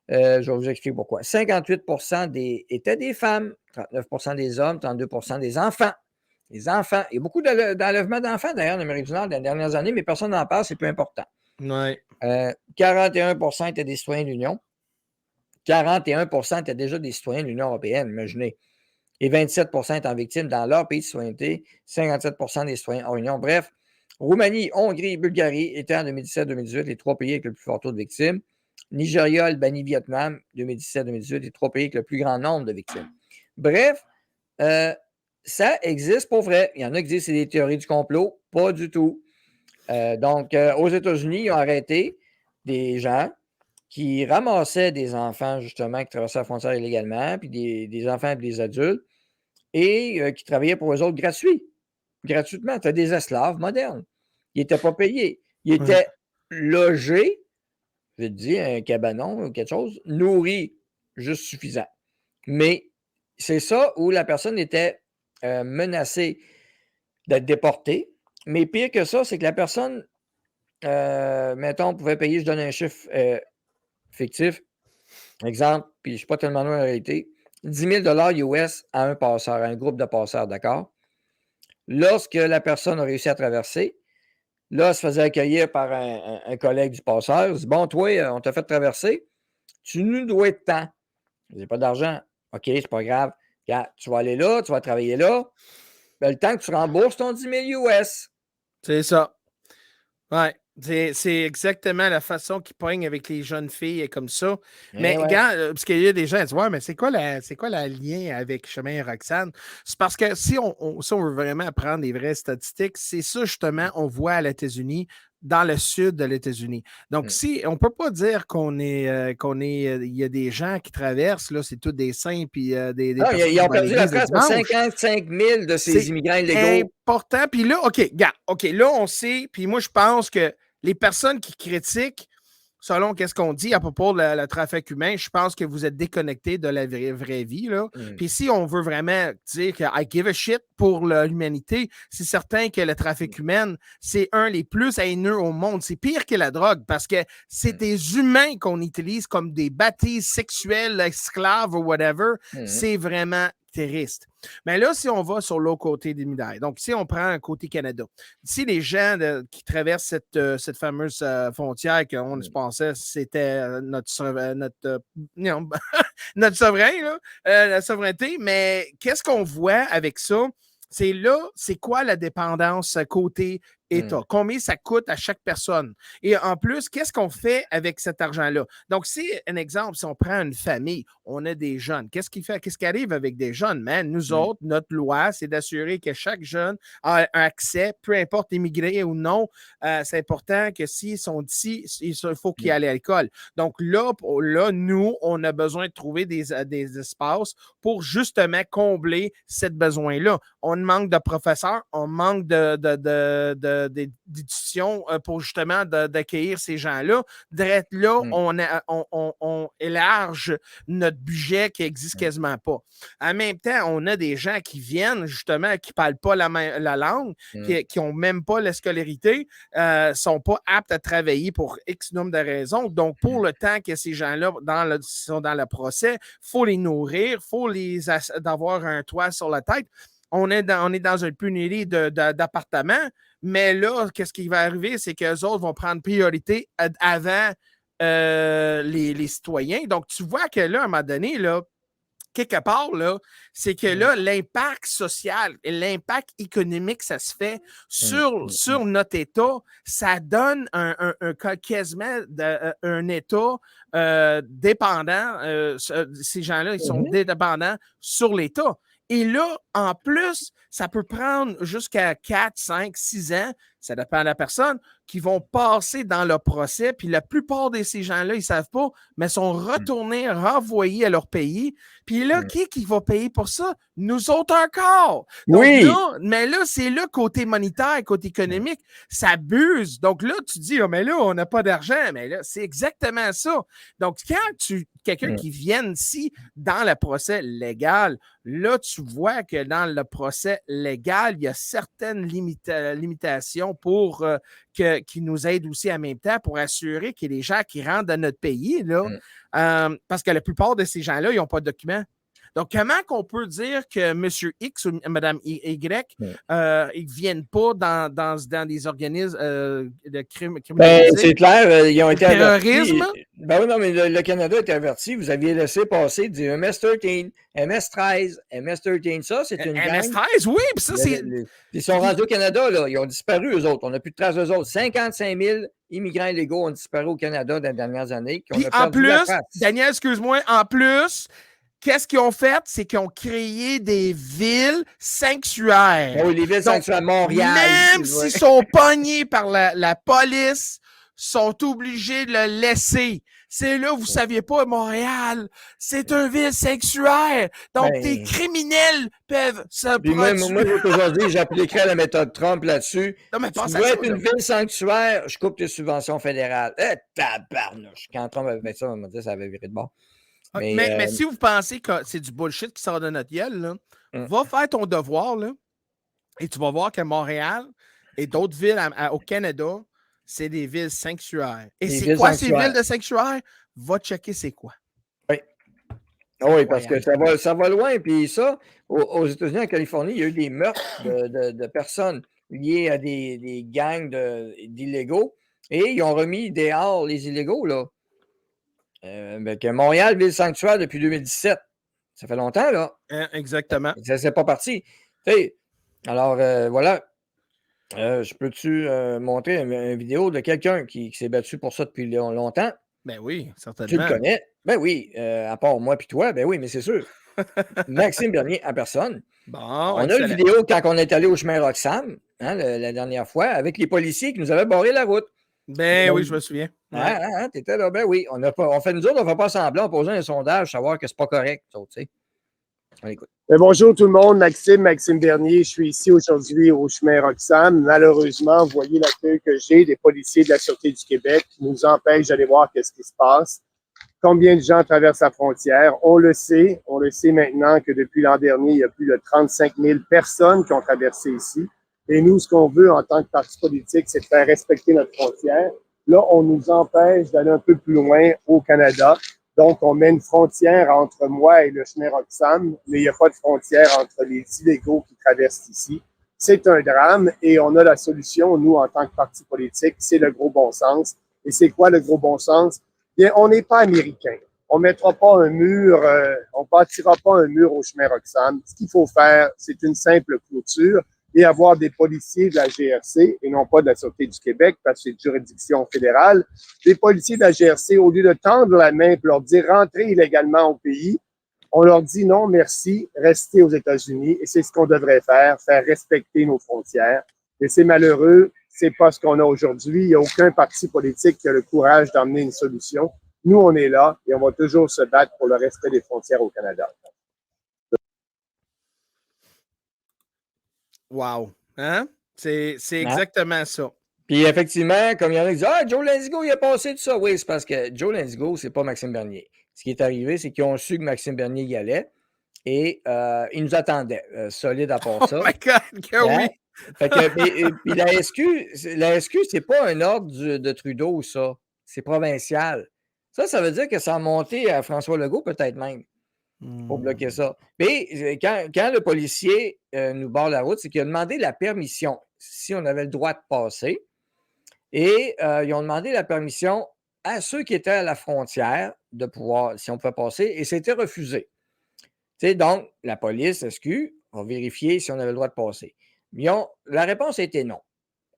Je vais vous expliquer pourquoi. 58% étaient des femmes, 39% des hommes, 32% des enfants. Les enfants. Il y a beaucoup d'enlèvements d'enfants, d'ailleurs, en Amérique du Nord dans les dernières années, mais personne n'en parle, c'est peu important. Ouais. 41% étaient des citoyens de l'Union. 41% étaient déjà des citoyens de l'Union européenne, imaginez. Et 27% étant victimes dans leur pays de citoyenneté, 57% des citoyens hors Union. Bref, Roumanie, Hongrie et Bulgarie étaient en 2017-2018 les 3 pays avec le plus fort taux de victimes. Nigeria, Albanie, Vietnam, 2017-2018, les 3 pays avec le plus grand nombre de victimes. Bref, ça existe pour vrai. Il y en a qui disent que c'est des théories du complot. Pas du tout. Donc, aux États-Unis, ils ont arrêté des gens qui ramassaient des enfants, justement, qui traversaient la frontière illégalement, puis des enfants et des adultes, et qui travaillaient pour eux autres gratuitement. Tu as des esclaves modernes. Ils n'étaient pas payés. Ils étaient logés, je te dis, un cabanon ou quelque chose, nourris juste suffisant. Mais c'est ça où la personne était menacée d'être déportée. Mais pire que ça, c'est que la personne, mettons, pouvait payer, je donne un chiffre fictif, exemple, puis je ne suis pas tellement loin en réalité, 10 000 US à un passeur, à un groupe de passeurs, d'accord? Lorsque la personne a réussi à traverser, là, elle se faisait accueillir par un collègue du passeur. Il dit, bon, toi, on t'a fait traverser, tu nous dois de temps. J'ai pas d'argent. OK, c'est pas grave. Regarde, tu vas aller là, tu vas travailler là. Ben, le temps que tu rembourses ton 10 000 US. C'est ça. Ouais. C'est exactement la façon qu'ils pognent avec les jeunes filles comme ça. Mais regarde, parce qu'il y a des gens qui disent, ouais, mais c'est quoi le lien avec Chemin et Roxane? C'est parce que si on veut vraiment prendre des vraies statistiques, c'est ça justement, on voit à l'États-Unis, dans le sud de l'États-Unis. Donc, si on ne peut pas dire il y a des gens qui traversent, là, c'est tous des saints puis des personnes ils ont qui vont à perdu la l'église le trace pour dimanche. 55 000 de ces immigrants illégaux. Important. Puis là, OK, là, on sait, puis moi, je pense que les personnes qui critiquent selon qu'est-ce qu'on dit à propos de le trafic humain, je pense que vous êtes déconnecté de la vraie vie. Là. Puis si on veut vraiment dire que I give a shit pour l'humanité, c'est certain que le trafic humain, c'est un des plus haineux au monde. C'est pire que la drogue parce que c'est des humains qu'on utilise comme des bâtisses sexuelles, esclaves ou whatever. C'est vraiment triste. Mais là, si on va sur l'autre côté des médailles, donc si on prend un côté Canada, si les gens qui traversent cette fameuse frontière qu'on se pensait c'était notre souverain, là, la souveraineté, mais qu'est-ce qu'on voit avec ça? C'est là, c'est quoi la dépendance côté État? Combien ça coûte à chaque personne? Et en plus, qu'est-ce qu'on fait avec cet argent-là? Donc, si, un exemple, si on prend une famille, on a des jeunes, qu'est-ce qui arrive avec des jeunes? Man, nous autres, notre loi, c'est d'assurer que chaque jeune a un accès, peu importe immigré ou non, c'est important que s'ils sont d'ici, il faut qu'ils aillent à l'école. Donc là, nous, on a besoin de trouver des espaces pour justement combler ce besoin-là. On manque de professeurs, on manque d'édition pour justement d'accueillir ces gens-là. Direct là, on élarge notre budget qui n'existe quasiment pas. En même temps, on a des gens qui viennent justement, qui ne parlent pas la langue, qui n'ont même pas la scolarité, ne sont pas aptes à travailler pour X nombre de raisons. Donc, pour le temps que ces gens-là sont dans le procès, il faut les nourrir, il faut d'avoir un toit sur la tête. On est dans une pénurie d'appartements, mais là, qu'est-ce qui va arriver? C'est qu'eux autres vont prendre priorité avant les citoyens. Donc, tu vois que là, à un moment donné, là, quelque part, là, c'est que là, l'impact social et l'impact économique, ça se fait sur notre État. Ça donne quasiment un État dépendant. Ces gens-là, ils sont dépendants sur l'État. Et là, en plus, ça peut prendre jusqu'à 4, 5, 6 ans, ça dépend de la personne, qui vont passer dans le procès. Puis la plupart de ces gens-là, ils ne savent pas, mais sont retournés, renvoyés à leur pays. Puis là, qui va payer pour ça? Nous autres encore. Donc là, mais là, c'est le côté monétaire, côté économique, ça abuse. Donc là, tu dis, oh, mais là, on n'a pas d'argent. Mais là, c'est exactement ça. Donc, quand quelqu'un qui vient ici dans le procès légal, là, tu vois que dans le procès légal, il y a certaines limitations pour qui nous aident aussi en même temps pour assurer que les gens qui rentrent dans notre pays, là, parce que la plupart de ces gens-là, ils n'ont pas de documents. Donc, comment qu'on peut dire que M. X ou Mme Y, ils ne viennent pas dans des organismes de crime criminalisés? C'est clair, ils ont été terrorisme? avertis. Ben oui, non, mais le Canada a été averti. Vous aviez laissé passer du MS-13, MS-13, MS-13. Ça, c'est une gang. MS-13, oui. Puis ça, c'est... Ils sont rendus au Canada, là. Ils ont disparu, eux autres. On n'a plus de traces d'eux autres. 55 000 immigrants illégaux ont disparu au Canada dans les dernières années. Puis en plus, Daniel, excuse-moi, en plus... Qu'est-ce qu'ils ont fait? C'est qu'ils ont créé des villes sanctuaires. Oui, les villes sanctuaires, Montréal. Même s'ils sont pognés par la police, sont obligés de le laisser. C'est là, vous ne saviez pas, Montréal, c'est une ville sanctuaire. Donc, des criminels peuvent se produire. Moi, aujourd'hui, j'appliquerai la méthode Trump là-dessus. Tu dois être une ville sanctuaire, je coupe tes subventions fédérales. Tabarnouche. Quand Trump avait fait ça, on m'a dit que ça avait viré de bord. Mais si vous pensez que c'est du bullshit qui sort de notre gueule, là, va faire ton devoir là, et tu vas voir que Montréal et d'autres villes au Canada, c'est des villes sanctuaires. Et c'est quoi ces villes de sanctuaires? Va checker c'est quoi. Oui. Oui, parce que ça va loin. Puis ça, aux États-Unis, en Californie, il y a eu des meurtres de personnes liées à des gangs d'illégaux et ils ont remis dehors les illégaux, là. Que Montréal, ville sanctuaire depuis 2017. Ça fait longtemps, là. Exactement. Ça c'est pas parti. Alors, voilà. Je peux-tu montrer une vidéo de quelqu'un qui s'est battu pour ça depuis longtemps? Ben oui, certainement. Tu le connais? Ben oui. À part moi puis toi, ben oui, mais c'est sûr. Maxime Bernier en personne. Bon, on a une vidéo quand on est allé au chemin Roxham, la dernière fois, avec les policiers qui nous avaient barré la route. Ben oui, je me souviens. T'étais là, ben oui. On fait nous autres, on ne fait pas semblant, on pose un sondage, savoir que c'est pas correct. On écoute. Bonjour tout le monde, Maxime Bernier. Je suis ici aujourd'hui au chemin Roxham. Malheureusement, vous voyez l'accueil que j'ai des policiers de la Sûreté du Québec qui nous empêchent d'aller voir ce qui se passe. Combien de gens traversent la frontière? On le sait maintenant que depuis l'an dernier, il y a plus de 35 000 personnes qui ont traversé ici. Et nous, ce qu'on veut en tant que parti politique, c'est de faire respecter notre frontière. Là, on nous empêche d'aller un peu plus loin au Canada. Donc, on met une frontière entre moi et le chemin Roxham, mais il n'y a pas de frontière entre les illégaux qui traversent ici. C'est un drame et on a la solution, nous, en tant que parti politique, c'est le gros bon sens. Et c'est quoi le gros bon sens? Bien, on n'est pas américain. On mettra pas un mur, on bâtira pas un mur au chemin Roxham. Ce qu'il faut faire, c'est une simple clôture et avoir des policiers de la GRC et non pas de la Sûreté du Québec parce que c'est une juridiction fédérale. Des policiers de la GRC, au lieu de tendre la main pour leur dire rentrez illégalement au pays, on leur dit non, merci, restez aux États-Unis et c'est ce qu'on devrait faire respecter nos frontières. Et c'est malheureux, c'est pas ce qu'on a aujourd'hui. Il n'y a aucun parti politique qui a le courage d'emmener une solution. Nous, on est là et on va toujours se battre pour le respect des frontières au Canada. Wow. Hein? C'est exactement ça. Puis effectivement, comme il y en a qui disent « Ah, Joe Lanzigo, il a passé tout ça. » Oui, c'est parce que Joe Lanzigo, c'est pas Maxime Bernier. Ce qui est arrivé, c'est qu'ils ont su que Maxime Bernier y allait et ils nous attendaient. Solide à part ça. Oh my God, que Hein? oui! Fait que, puis la SQ, c'est pas un ordre de Trudeau, ça. C'est provincial. Ça veut dire que ça a monté à François Legault, peut-être même, pour bloquer ça. Mais quand le policier nous barre la route, c'est qu'il a demandé la permission, si on avait le droit de passer. Et ils ont demandé la permission à ceux qui étaient à la frontière de pouvoir, si on pouvait passer, et c'était refusé. Donc, la police, SQ, a vérifié si on avait le droit de passer. Mais la réponse a été non.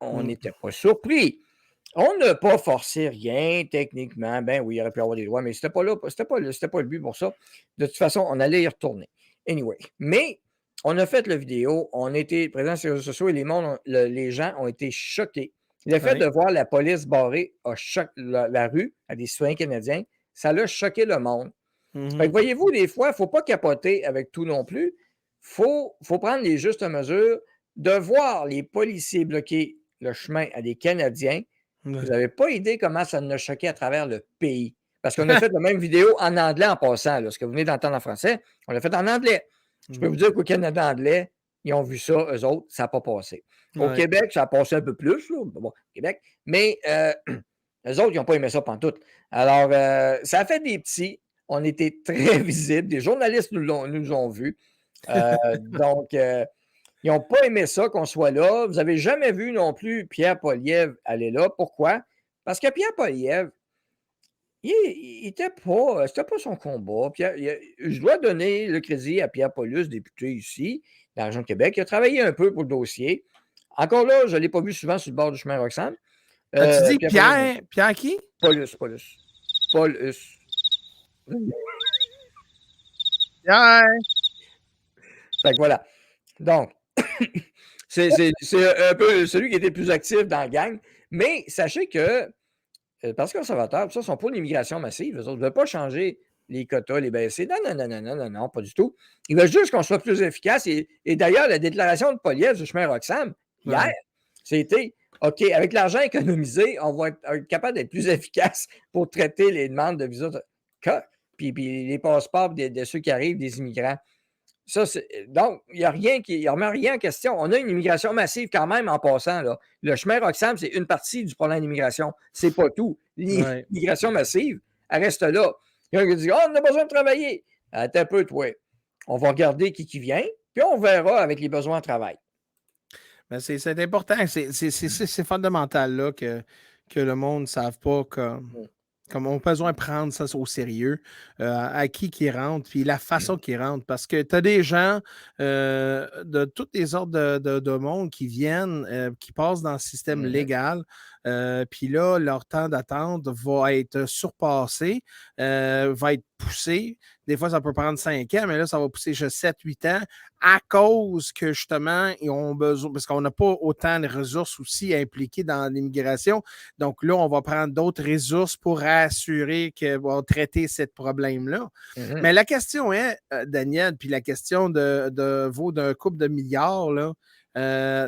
On n'était pas surpris. On n'a pas forcé rien techniquement. Ben oui, il aurait pu avoir des lois, mais c'était pas le but pour ça. De toute façon, on allait y retourner. Anyway. Mais on a fait la vidéo, on était présents sur les réseaux sociaux et les gens ont été choqués. Le fait de voir la police barrer la rue à des citoyens canadiens, ça l'a choqué le monde. Fait que voyez-vous, des fois, il ne faut pas capoter avec tout non plus. Faut prendre les justes mesures. De voir les policiers bloquer le chemin à des Canadiens, vous n'avez pas idée comment ça nous a choqué à travers le pays. Parce qu'on a fait la même vidéo en anglais en passant. Là. Ce que vous venez d'entendre en français, on l'a fait en anglais. Je peux vous dire qu'au Canada anglais, ils ont vu ça, eux autres, ça n'a pas passé. Au Québec, ça a passé un peu plus. Là. Bon, Québec. Mais eux autres, ils n'ont pas aimé ça pantoute. Alors, ça a fait des petits. On était très visibles. Des journalistes nous ont vus. Donc, ils n'ont pas aimé ça qu'on soit là. Vous n'avez jamais vu non plus Pierre Poilievre aller là. Pourquoi? Parce que Pierre Poilievre, c'était pas son combat. Je dois donner le crédit à Pierre Paulus, député ici, dans la région de Québec. Il a travaillé un peu pour le dossier. Encore là, je ne l'ai pas vu souvent sur le bord du chemin Roxham. As-tu dit Pierre qui? Paulus. Pierre! Fait que voilà. Donc, c'est un peu celui qui était le plus actif dans la gang. Mais sachez que le Parti conservateur, ça, sont pour l'immigration massive. Eux autres ne veulent pas changer les quotas, les baisser. Non, pas du tout. Ils veulent juste qu'on soit plus efficace. Et d'ailleurs, la déclaration de Poilievre du chemin Roxham, hier, c'était OK, avec l'argent économisé, on va être capable d'être plus efficace pour traiter les demandes de visa. Puis les passeports de ceux qui arrivent, des immigrants. Donc, il ne remet rien en question. On a une immigration massive quand même en passant. Là. Le chemin Roxham, c'est une partie du problème d'immigration. C'est pas tout. L'immigration massive, elle reste là. Il y en a qui disent on a besoin de travailler. Attends un peu, toi. On va regarder qui vient, puis on verra avec les besoins de travail. Ben c'est important. C'est fondamental là, que le monde ne savent pas comme on a besoin de prendre ça au sérieux, à qui rentre, puis la façon qu'ils rentrent. Parce que tu as des gens de toutes les ordres de monde qui viennent, qui passent dans le système légal. Puis là, leur temps d'attente va être surpassé, va être poussé. Des fois, ça peut prendre 5 ans, mais là, ça va pousser juste 7-8 ans à cause que, justement, ils ont besoin, parce qu'on n'a pas autant de ressources aussi impliquées dans l'immigration. Donc là, on va prendre d'autres ressources pour assurer qu'on va traiter ce problème-là. Mais la question est, Daniel, puis la question vaut d'un couple de milliards, là,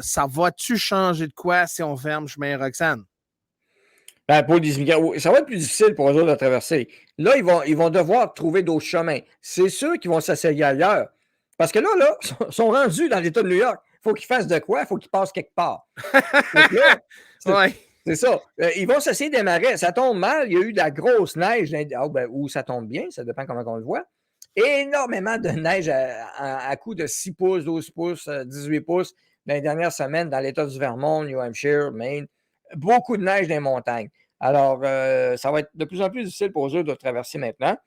ça va-tu changer de quoi si on ferme chemin Roxham? Ben, pour les immigrants, ça va être plus difficile pour eux autres de traverser. Là, ils vont devoir trouver d'autres chemins. C'est sûr qu'ils vont s'asseoir ailleurs. Parce que là, ils sont rendus dans l'État de New York. Il faut qu'ils fassent de quoi? Il faut qu'ils passent quelque part. Donc là, Ouais. c'est ça. Ils vont s'essayer des marais. Ça tombe mal. Il y a eu de la grosse neige. Ou ça tombe bien. Ça dépend comment on le voit. Énormément de neige à coups de 6 pouces, 12 pouces, 18 pouces dans les dernières semaines dans l'État du Vermont, New Hampshire, Maine. Beaucoup de neige dans les montagnes. Alors, ça va être de plus en plus difficile pour eux de traverser maintenant.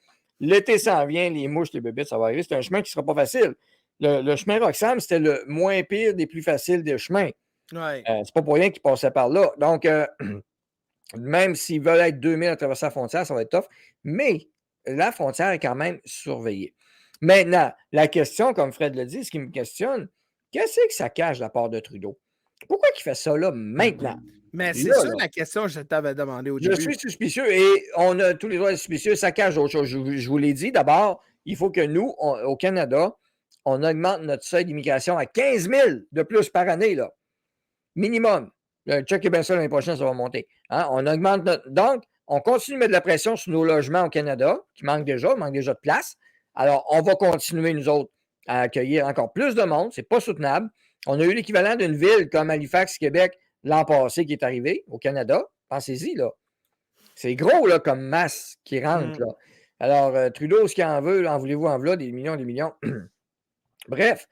L'été s'en vient, les mouches, les bébites, ça va arriver. C'est un chemin qui ne sera pas facile. Le chemin Roxham, c'était le moins pire des plus faciles des chemins. Ouais. C'est pas pour rien qu'ils passaient par là. Donc, même s'ils veulent être 2000 à traverser la frontière, ça va être tough. Mais la frontière est quand même surveillée. Maintenant, la question, comme Fred le dit, ce qui me questionne, qu'est-ce que ça cache de la part de Trudeau? Pourquoi il fait ça là maintenant? Mais c'est Là, ça là. la question que je t'avais demandé au Je début. suis suspicieux et on a tous les droits suspicieux. Ça cache d'autres choses. Je vous l'ai dit. D'abord, il faut que nous, au Canada, on augmente notre seuil d'immigration à 15 000 de plus par année, là. Minimum. Checkez bien ça l'année prochaine, ça va monter. Hein? On augmente notre. Donc, on continue de mettre de la pression sur nos logements au Canada, qui manque déjà de place. Alors, on va continuer, nous autres, à accueillir encore plus de monde. C'est pas soutenable. On a eu l'équivalent d'une ville comme Halifax, Québec, l'an passé qui est arrivé au Canada. Pensez-y, là. C'est gros, là, comme masse qui rentre, là. Alors, Trudeau, ce qu'il en veut, en voulez-vous, en voilà, des millions, des millions. Bref,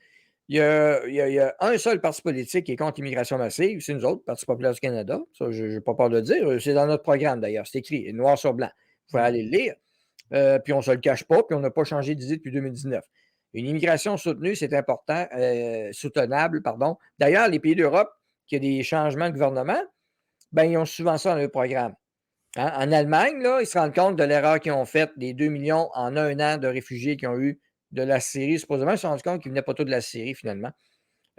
il y a un seul parti politique qui est contre l'immigration massive, c'est nous autres, Parti populaire du Canada. Ça, je n'ai pas peur de le dire. C'est dans notre programme, d'ailleurs. C'est écrit, noir sur blanc. Vous pouvez aller le lire. Puis on ne se le cache pas, puis on n'a pas changé d'idée depuis 2019. Une immigration soutenue, c'est important, soutenable, pardon. D'ailleurs, les pays d'Europe qui ont des changements de gouvernement, ben, ils ont souvent ça dans leur programme. Hein? En Allemagne, là, ils se rendent compte de l'erreur qu'ils ont faite, des 2 millions en un an de réfugiés qui ont eu de la Syrie. Supposément, ils se sont rendus compte qu'ils ne venaient pas tous de la Syrie, finalement.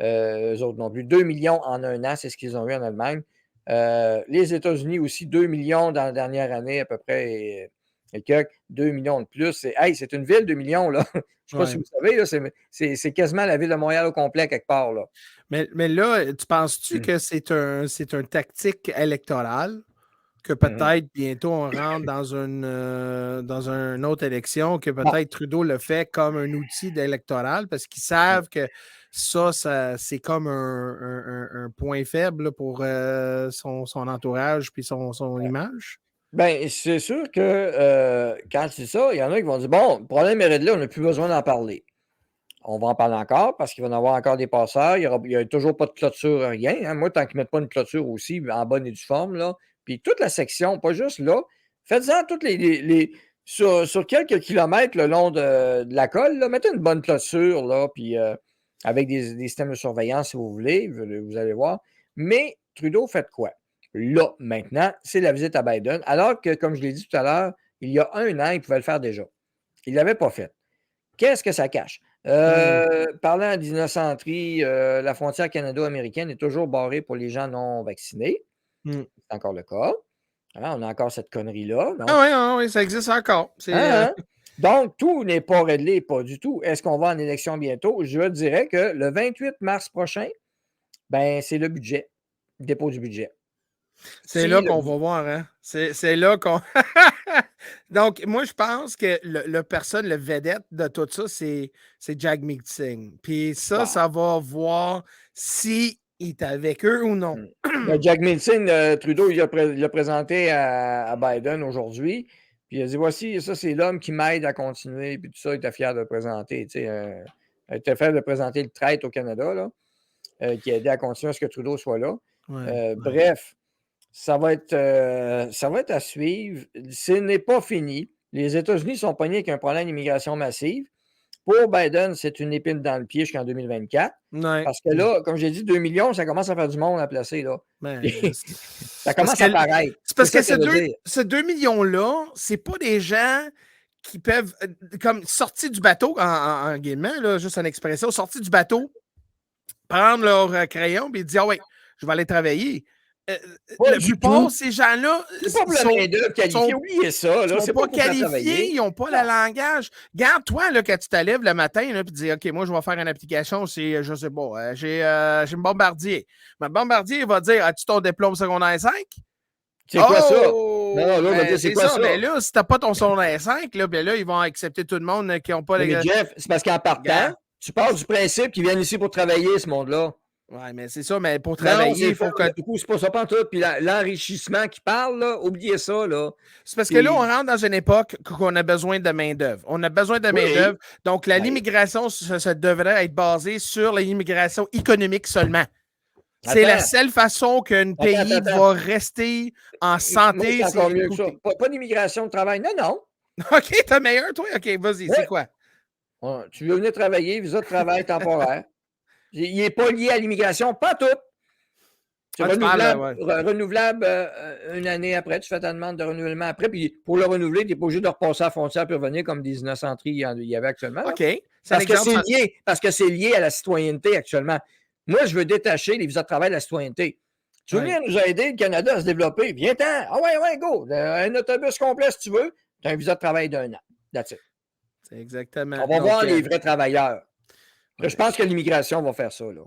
Eux autres non plus. 2 millions en un an, c'est ce qu'ils ont eu en Allemagne. Les États-Unis aussi, 2 millions dans la dernière année, à peu près. Et 2 millions de plus. C'est une ville, 2 millions, là. Je ne sais pas si vous savez, là, c'est quasiment la ville de Montréal au complet, quelque part, là. Mais là, tu penses-tu que c'est un tactique électorale? Que peut-être bientôt on rentre dans une autre élection, que peut-être Trudeau le fait comme un outil électoral parce qu'ils savent que ça c'est comme un point faible là, pour son entourage puis son image? Bien, c'est sûr que quand c'est ça, il y en a qui vont dire bon, le problème est réglé, on n'a plus besoin d'en parler. On va en parler encore parce qu'il va y en avoir encore des passeurs. Il n'y a toujours pas de clôture, rien. Hein. Moi, tant qu'ils ne mettent pas une clôture aussi, en bonne et due forme, là. Puis toute la section, pas juste là, faites-en toutes sur quelques kilomètres le long de la colle, là, mettez une bonne clôture, là, puis avec des systèmes de surveillance, si vous voulez, vous allez voir. Mais Trudeau fait quoi? Là, maintenant, c'est la visite à Biden, alors que, comme je l'ai dit tout à l'heure, il y a un an, il pouvait le faire déjà. Il ne l'avait pas fait. Qu'est-ce que ça cache? Parlant d'innocenterie, la frontière canado-américaine est toujours barrée pour les gens non vaccinés. C'est encore le cas. Hein, on a encore cette connerie-là. Donc, oui, ça existe encore. Donc, tout n'est pas réglé, pas du tout. Est-ce qu'on va en élection bientôt? Je dirais que le 28 mars prochain, ben, c'est le budget, le dépôt du budget. C'est là qu'on va voir, hein? C'est là qu'on. Donc, moi, je pense que le vedette de tout ça, c'est Jagmeet Singh. Puis ça va voir s'il est avec eux ou non. Jagmeet Singh, Trudeau, il l'a présenté à Biden aujourd'hui. Puis il a dit voici, ça, c'est l'homme qui m'aide à continuer. Puis tout ça, il était fier de le présenter. Il était fier de présenter le traître au Canada, là, qui a aidé à continuer à ce que Trudeau soit là. Bref. Ça va être à suivre. Ce n'est pas fini. Les États-Unis sont pognés avec un problème d'immigration massive. pour Biden, c'est une épine dans le pied jusqu'en 2024. Ouais. Parce que là, comme j'ai dit, 2 millions, ça commence à faire du monde à placer. Là. Ben, Ça commence à paraître. c'est parce que ça veut dire. ces 2 millions-là, c'est pas des gens qui peuvent, comme sortis du bateau, en guillemets, là, juste une expression, sortis du bateau, prendre leur crayon et dire, ah ouais, je vais aller travailler. Pas La du plupart de tout. ces gens-là C'est pas pour la main-d'œuvre qualifiée. Oubliez ça. Ils Là. sont C'est pas pas pour faire qualifiés, travailler. ils n'ont pas le langage. Regarde, toi, là, quand tu te lèves le matin et tu dis OK, moi, je vais faire une application, c'est, je sais pas, j'ai une Bombardier. Ma Bombardier, il va dire As-tu ton diplôme secondaire 5? C'est quoi ça? Oh! Non, là, on va dire, c'est quoi ça? Mais là, si t'as pas ton secondaire 5, là, ben là, ils vont accepter tout le monde qui n'ont pas Mais les. Jeff, c'est parce qu'en partant, Regarde. tu pars du principe qu'ils viennent ici pour travailler, ce monde-là. Ouais, mais c'est ça, mais pour Non, travailler, il faut c'est que. du coup, c'est pas ça pantoute. Puis l'enrichissement qui parle, là, oubliez ça, là. C'est parce que là, on rentre dans une époque qu'on a besoin de main-d'œuvre. On a besoin de main-d'œuvre. Donc, l'immigration, ça devrait être basé sur l'immigration économique seulement. C'est la seule façon qu'un pays va rester en santé. Moi, c'est encore mieux que ça. Pas d'immigration de travail. Non, non. OK, t'as meilleur, toi? OK, vas-y, c'est quoi? Tu veux venir travailler, visa de travail temporaire. Il n'est pas lié à l'immigration, pas tout. C'est renouvelable une année après. Tu fais ta demande de renouvellement après. Puis pour le renouveler, tu n'es pas obligé de repasser à la frontière pour revenir comme des innocentries il y avait actuellement. OK. Parce que c'est lié à la citoyenneté actuellement. Moi, je veux détacher les visas de travail de la citoyenneté. Tu veux venir nous aider, le Canada, à se développer? Viens-t'en. Ah ouais, go. Un autobus complet, si tu veux. Tu as un visa de travail d'1 an. That's it. C'est exactement. On va voir les vrais travailleurs. Je pense que l'immigration va faire ça. Là.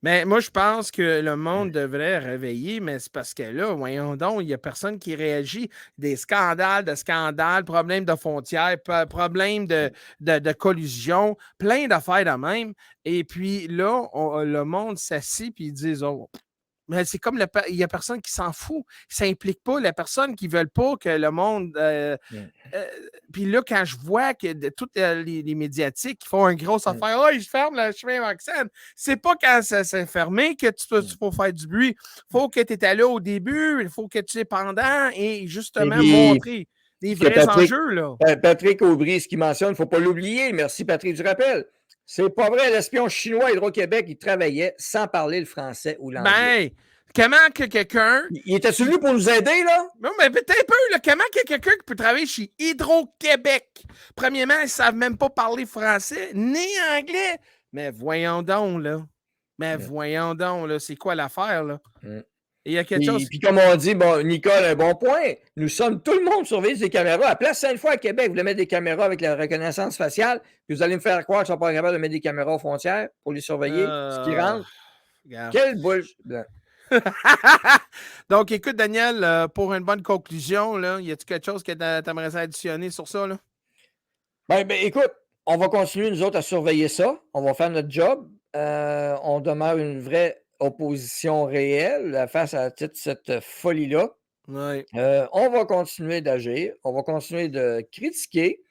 Mais moi, je pense que le monde devrait réveiller, mais c'est parce que là, voyons donc, il n'y a personne qui réagit. Des scandales, problèmes de frontières, problèmes de collusion, plein d'affaires de même. Et puis là, le monde s'assit et ils disent oh, mais c'est comme il n'y a personne qui s'en fout. Ça n'implique pas la personne qui ne veut pas que le monde. Puis là, quand je vois que tous les médiatiques qui font une grosse affaire, oh, ils ferment le chemin Roxane. C'est pas quand c'est fermé que tu faut faire du bruit. Il faut que tu étais là au début, il faut que tu es pendant et justement montrer les vrais enjeux. Là. Patrick Aubry, ce qu'il mentionne, il ne faut pas l'oublier. Merci, Patrick, du rappel. C'est pas vrai, l'espion chinois Hydro-Québec, il travaillait sans parler le français ou l'anglais. Ben, comment que quelqu'un... Il était venu pour nous aider, là? Non, mais peut-être un peu, là. Comment que quelqu'un qui peut travailler chez Hydro-Québec? Premièrement, ils ne savent même pas parler français, ni anglais. Mais voyons donc, là. Voyons donc, là. C'est quoi l'affaire, là? Il y a quelque chose... Puis comme on dit, bon, Nicole, un bon point. Nous sommes, tout le monde surveille des caméras. À Place Sainte-Foy à Québec, vous voulez mettre des caméras avec la reconnaissance faciale, puis vous allez me faire croire qu'ils ne sont pas capables de mettre des caméras aux frontières pour les surveiller, ce qui rentre. Quelle bullshit. Donc, écoute, Daniel, pour une bonne conclusion, là, y a-t-il quelque chose que tu aimerais additionner sur ça, là? Ben, écoute, on va continuer, nous autres, à surveiller ça. On va faire notre job. On demeure une vraie opposition réelle face à toute cette folie-là. Ouais. On va continuer d'agir. On va continuer de critiquer.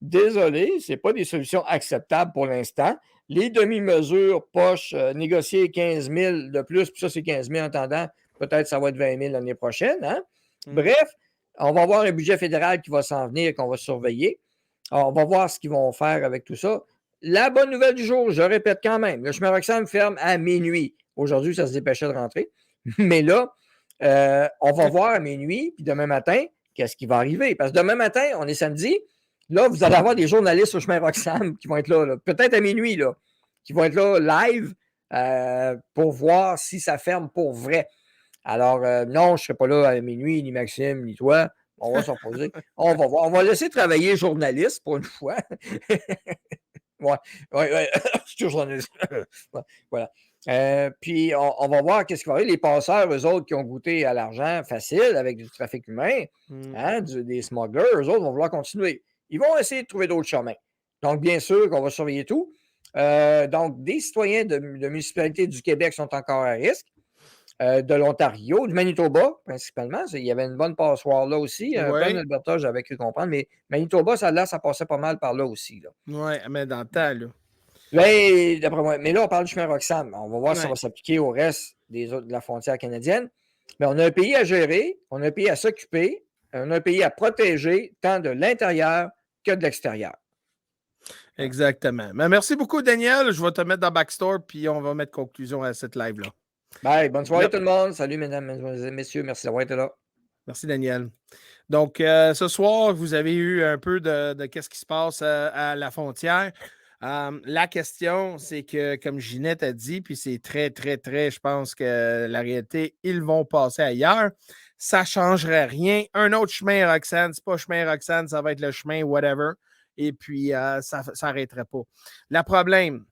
Désolé, ce n'est pas des solutions acceptables pour l'instant. Les demi-mesures poches, négocier 15 000 de plus, puis ça, c'est 15 000 en attendant. Peut-être ça va être 20 000 l'année prochaine. Hein? Bref, on va avoir un budget fédéral qui va s'en venir et qu'on va surveiller. Alors, on va voir ce qu'ils vont faire avec tout ça. La bonne nouvelle du jour, je répète quand même, le chemin Roxham ferme à minuit. Aujourd'hui, ça se dépêchait de rentrer. Mais là, on va voir à minuit, puis demain matin, qu'est-ce qui va arriver. Parce que demain matin, on est samedi. Là, vous allez avoir des journalistes au chemin Roxham qui vont être là, peut-être à minuit, là, qui vont être là live pour voir si ça ferme pour vrai. Alors, non, je ne serai pas là à minuit, ni Maxime, ni toi. On va s'en reposer. On va voir. On va laisser travailler les journalistes pour une fois. Ouais. Je suis toujours journaliste. Voilà. Puis, on va voir qu'est-ce qui va arriver. Les passeurs, eux autres, qui ont goûté à l'argent facile avec du trafic humain, des smugglers, eux autres vont vouloir continuer. Ils vont essayer de trouver d'autres chemins. Donc, bien sûr qu'on va surveiller tout. Donc, des citoyens de municipalités du Québec sont encore à risque. De l'Ontario, du Manitoba, principalement. Il y avait une bonne passoire là aussi. Plein d'Alberta, j'avais cru comprendre. Mais Manitoba, ça passait pas mal par là aussi. Oui, mais dans le temps, là. Mais, d'après moi, mais là, on parle du chemin Roxham. On va voir si ça va s'appliquer au reste des autres de la frontière canadienne. Mais on a un pays à gérer, on a un pays à s'occuper, on a un pays à protéger, tant de l'intérieur que de l'extérieur. Exactement. Mais merci beaucoup, Daniel. Je vais te mettre dans Backstore, puis on va mettre conclusion à cette live-là. Bye. Bonne soirée, Yep. tout le monde. Salut, mesdames, messieurs. Merci d'avoir été là. Merci, Daniel. Donc, ce soir, vous avez eu un peu de qu'est-ce qui se passe à la frontière. La question, c'est que, comme Ginette a dit, puis c'est très, très, très, je pense que la réalité, ils vont passer ailleurs. Ça ne changerait rien. Un autre chemin, Roxane, c'est pas chemin Roxane, ça va être le chemin whatever. Et puis, ça ne s'arrêterait pas. Le problème,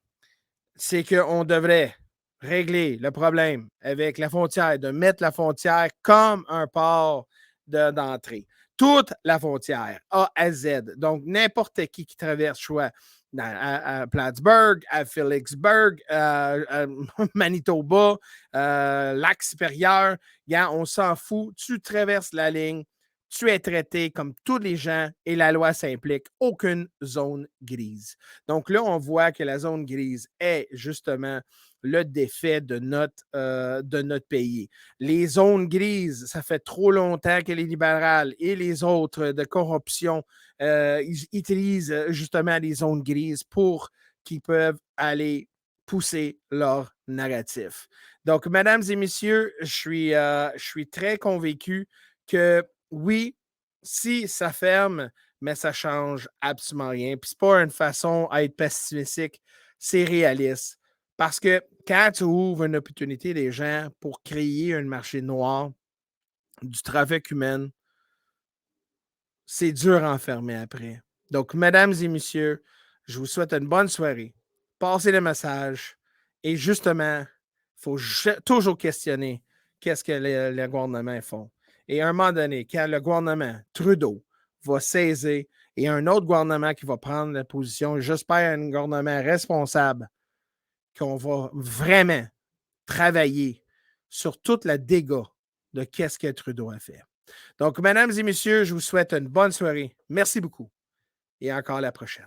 c'est qu'on devrait régler le problème avec la frontière, de mettre la frontière comme un port d'entrée. Toute la frontière, A à Z. Donc, n'importe qui traverse, soit à Plattsburgh, à Phillipsburg, à Manitoba, Lac-Supérieur, on s'en fout. Tu traverses la ligne, tu es traité comme tous les gens et la loi s'implique. Aucune zone grise. Donc là, on voit que la zone grise est justement le défait de notre pays. Les zones grises, ça fait trop longtemps que les libérales et les autres de corruption ils utilisent justement les zones grises pour qu'ils peuvent aller pousser leur narratif. Donc, mesdames et messieurs, je suis très convaincu que oui, si ça ferme, mais ça ne change absolument rien. Puis, ce n'est pas une façon à être pessimistique, c'est réaliste. Parce que quand tu ouvres une opportunité des gens pour créer un marché noir, du trafic humain, c'est dur à enfermer après. Donc, mesdames et messieurs, je vous souhaite une bonne soirée. Passez le message. Et justement, il faut toujours questionner qu'est-ce que les gouvernements font. Et à un moment donné, quand le gouvernement Trudeau va saisir et un autre gouvernement qui va prendre la position, j'espère un gouvernement responsable, qu'on va vraiment travailler sur toute la dégâts de qu'est-ce que Trudeau a fait. Donc, mesdames et messieurs, je vous souhaite une bonne soirée. Merci beaucoup et encore à la prochaine.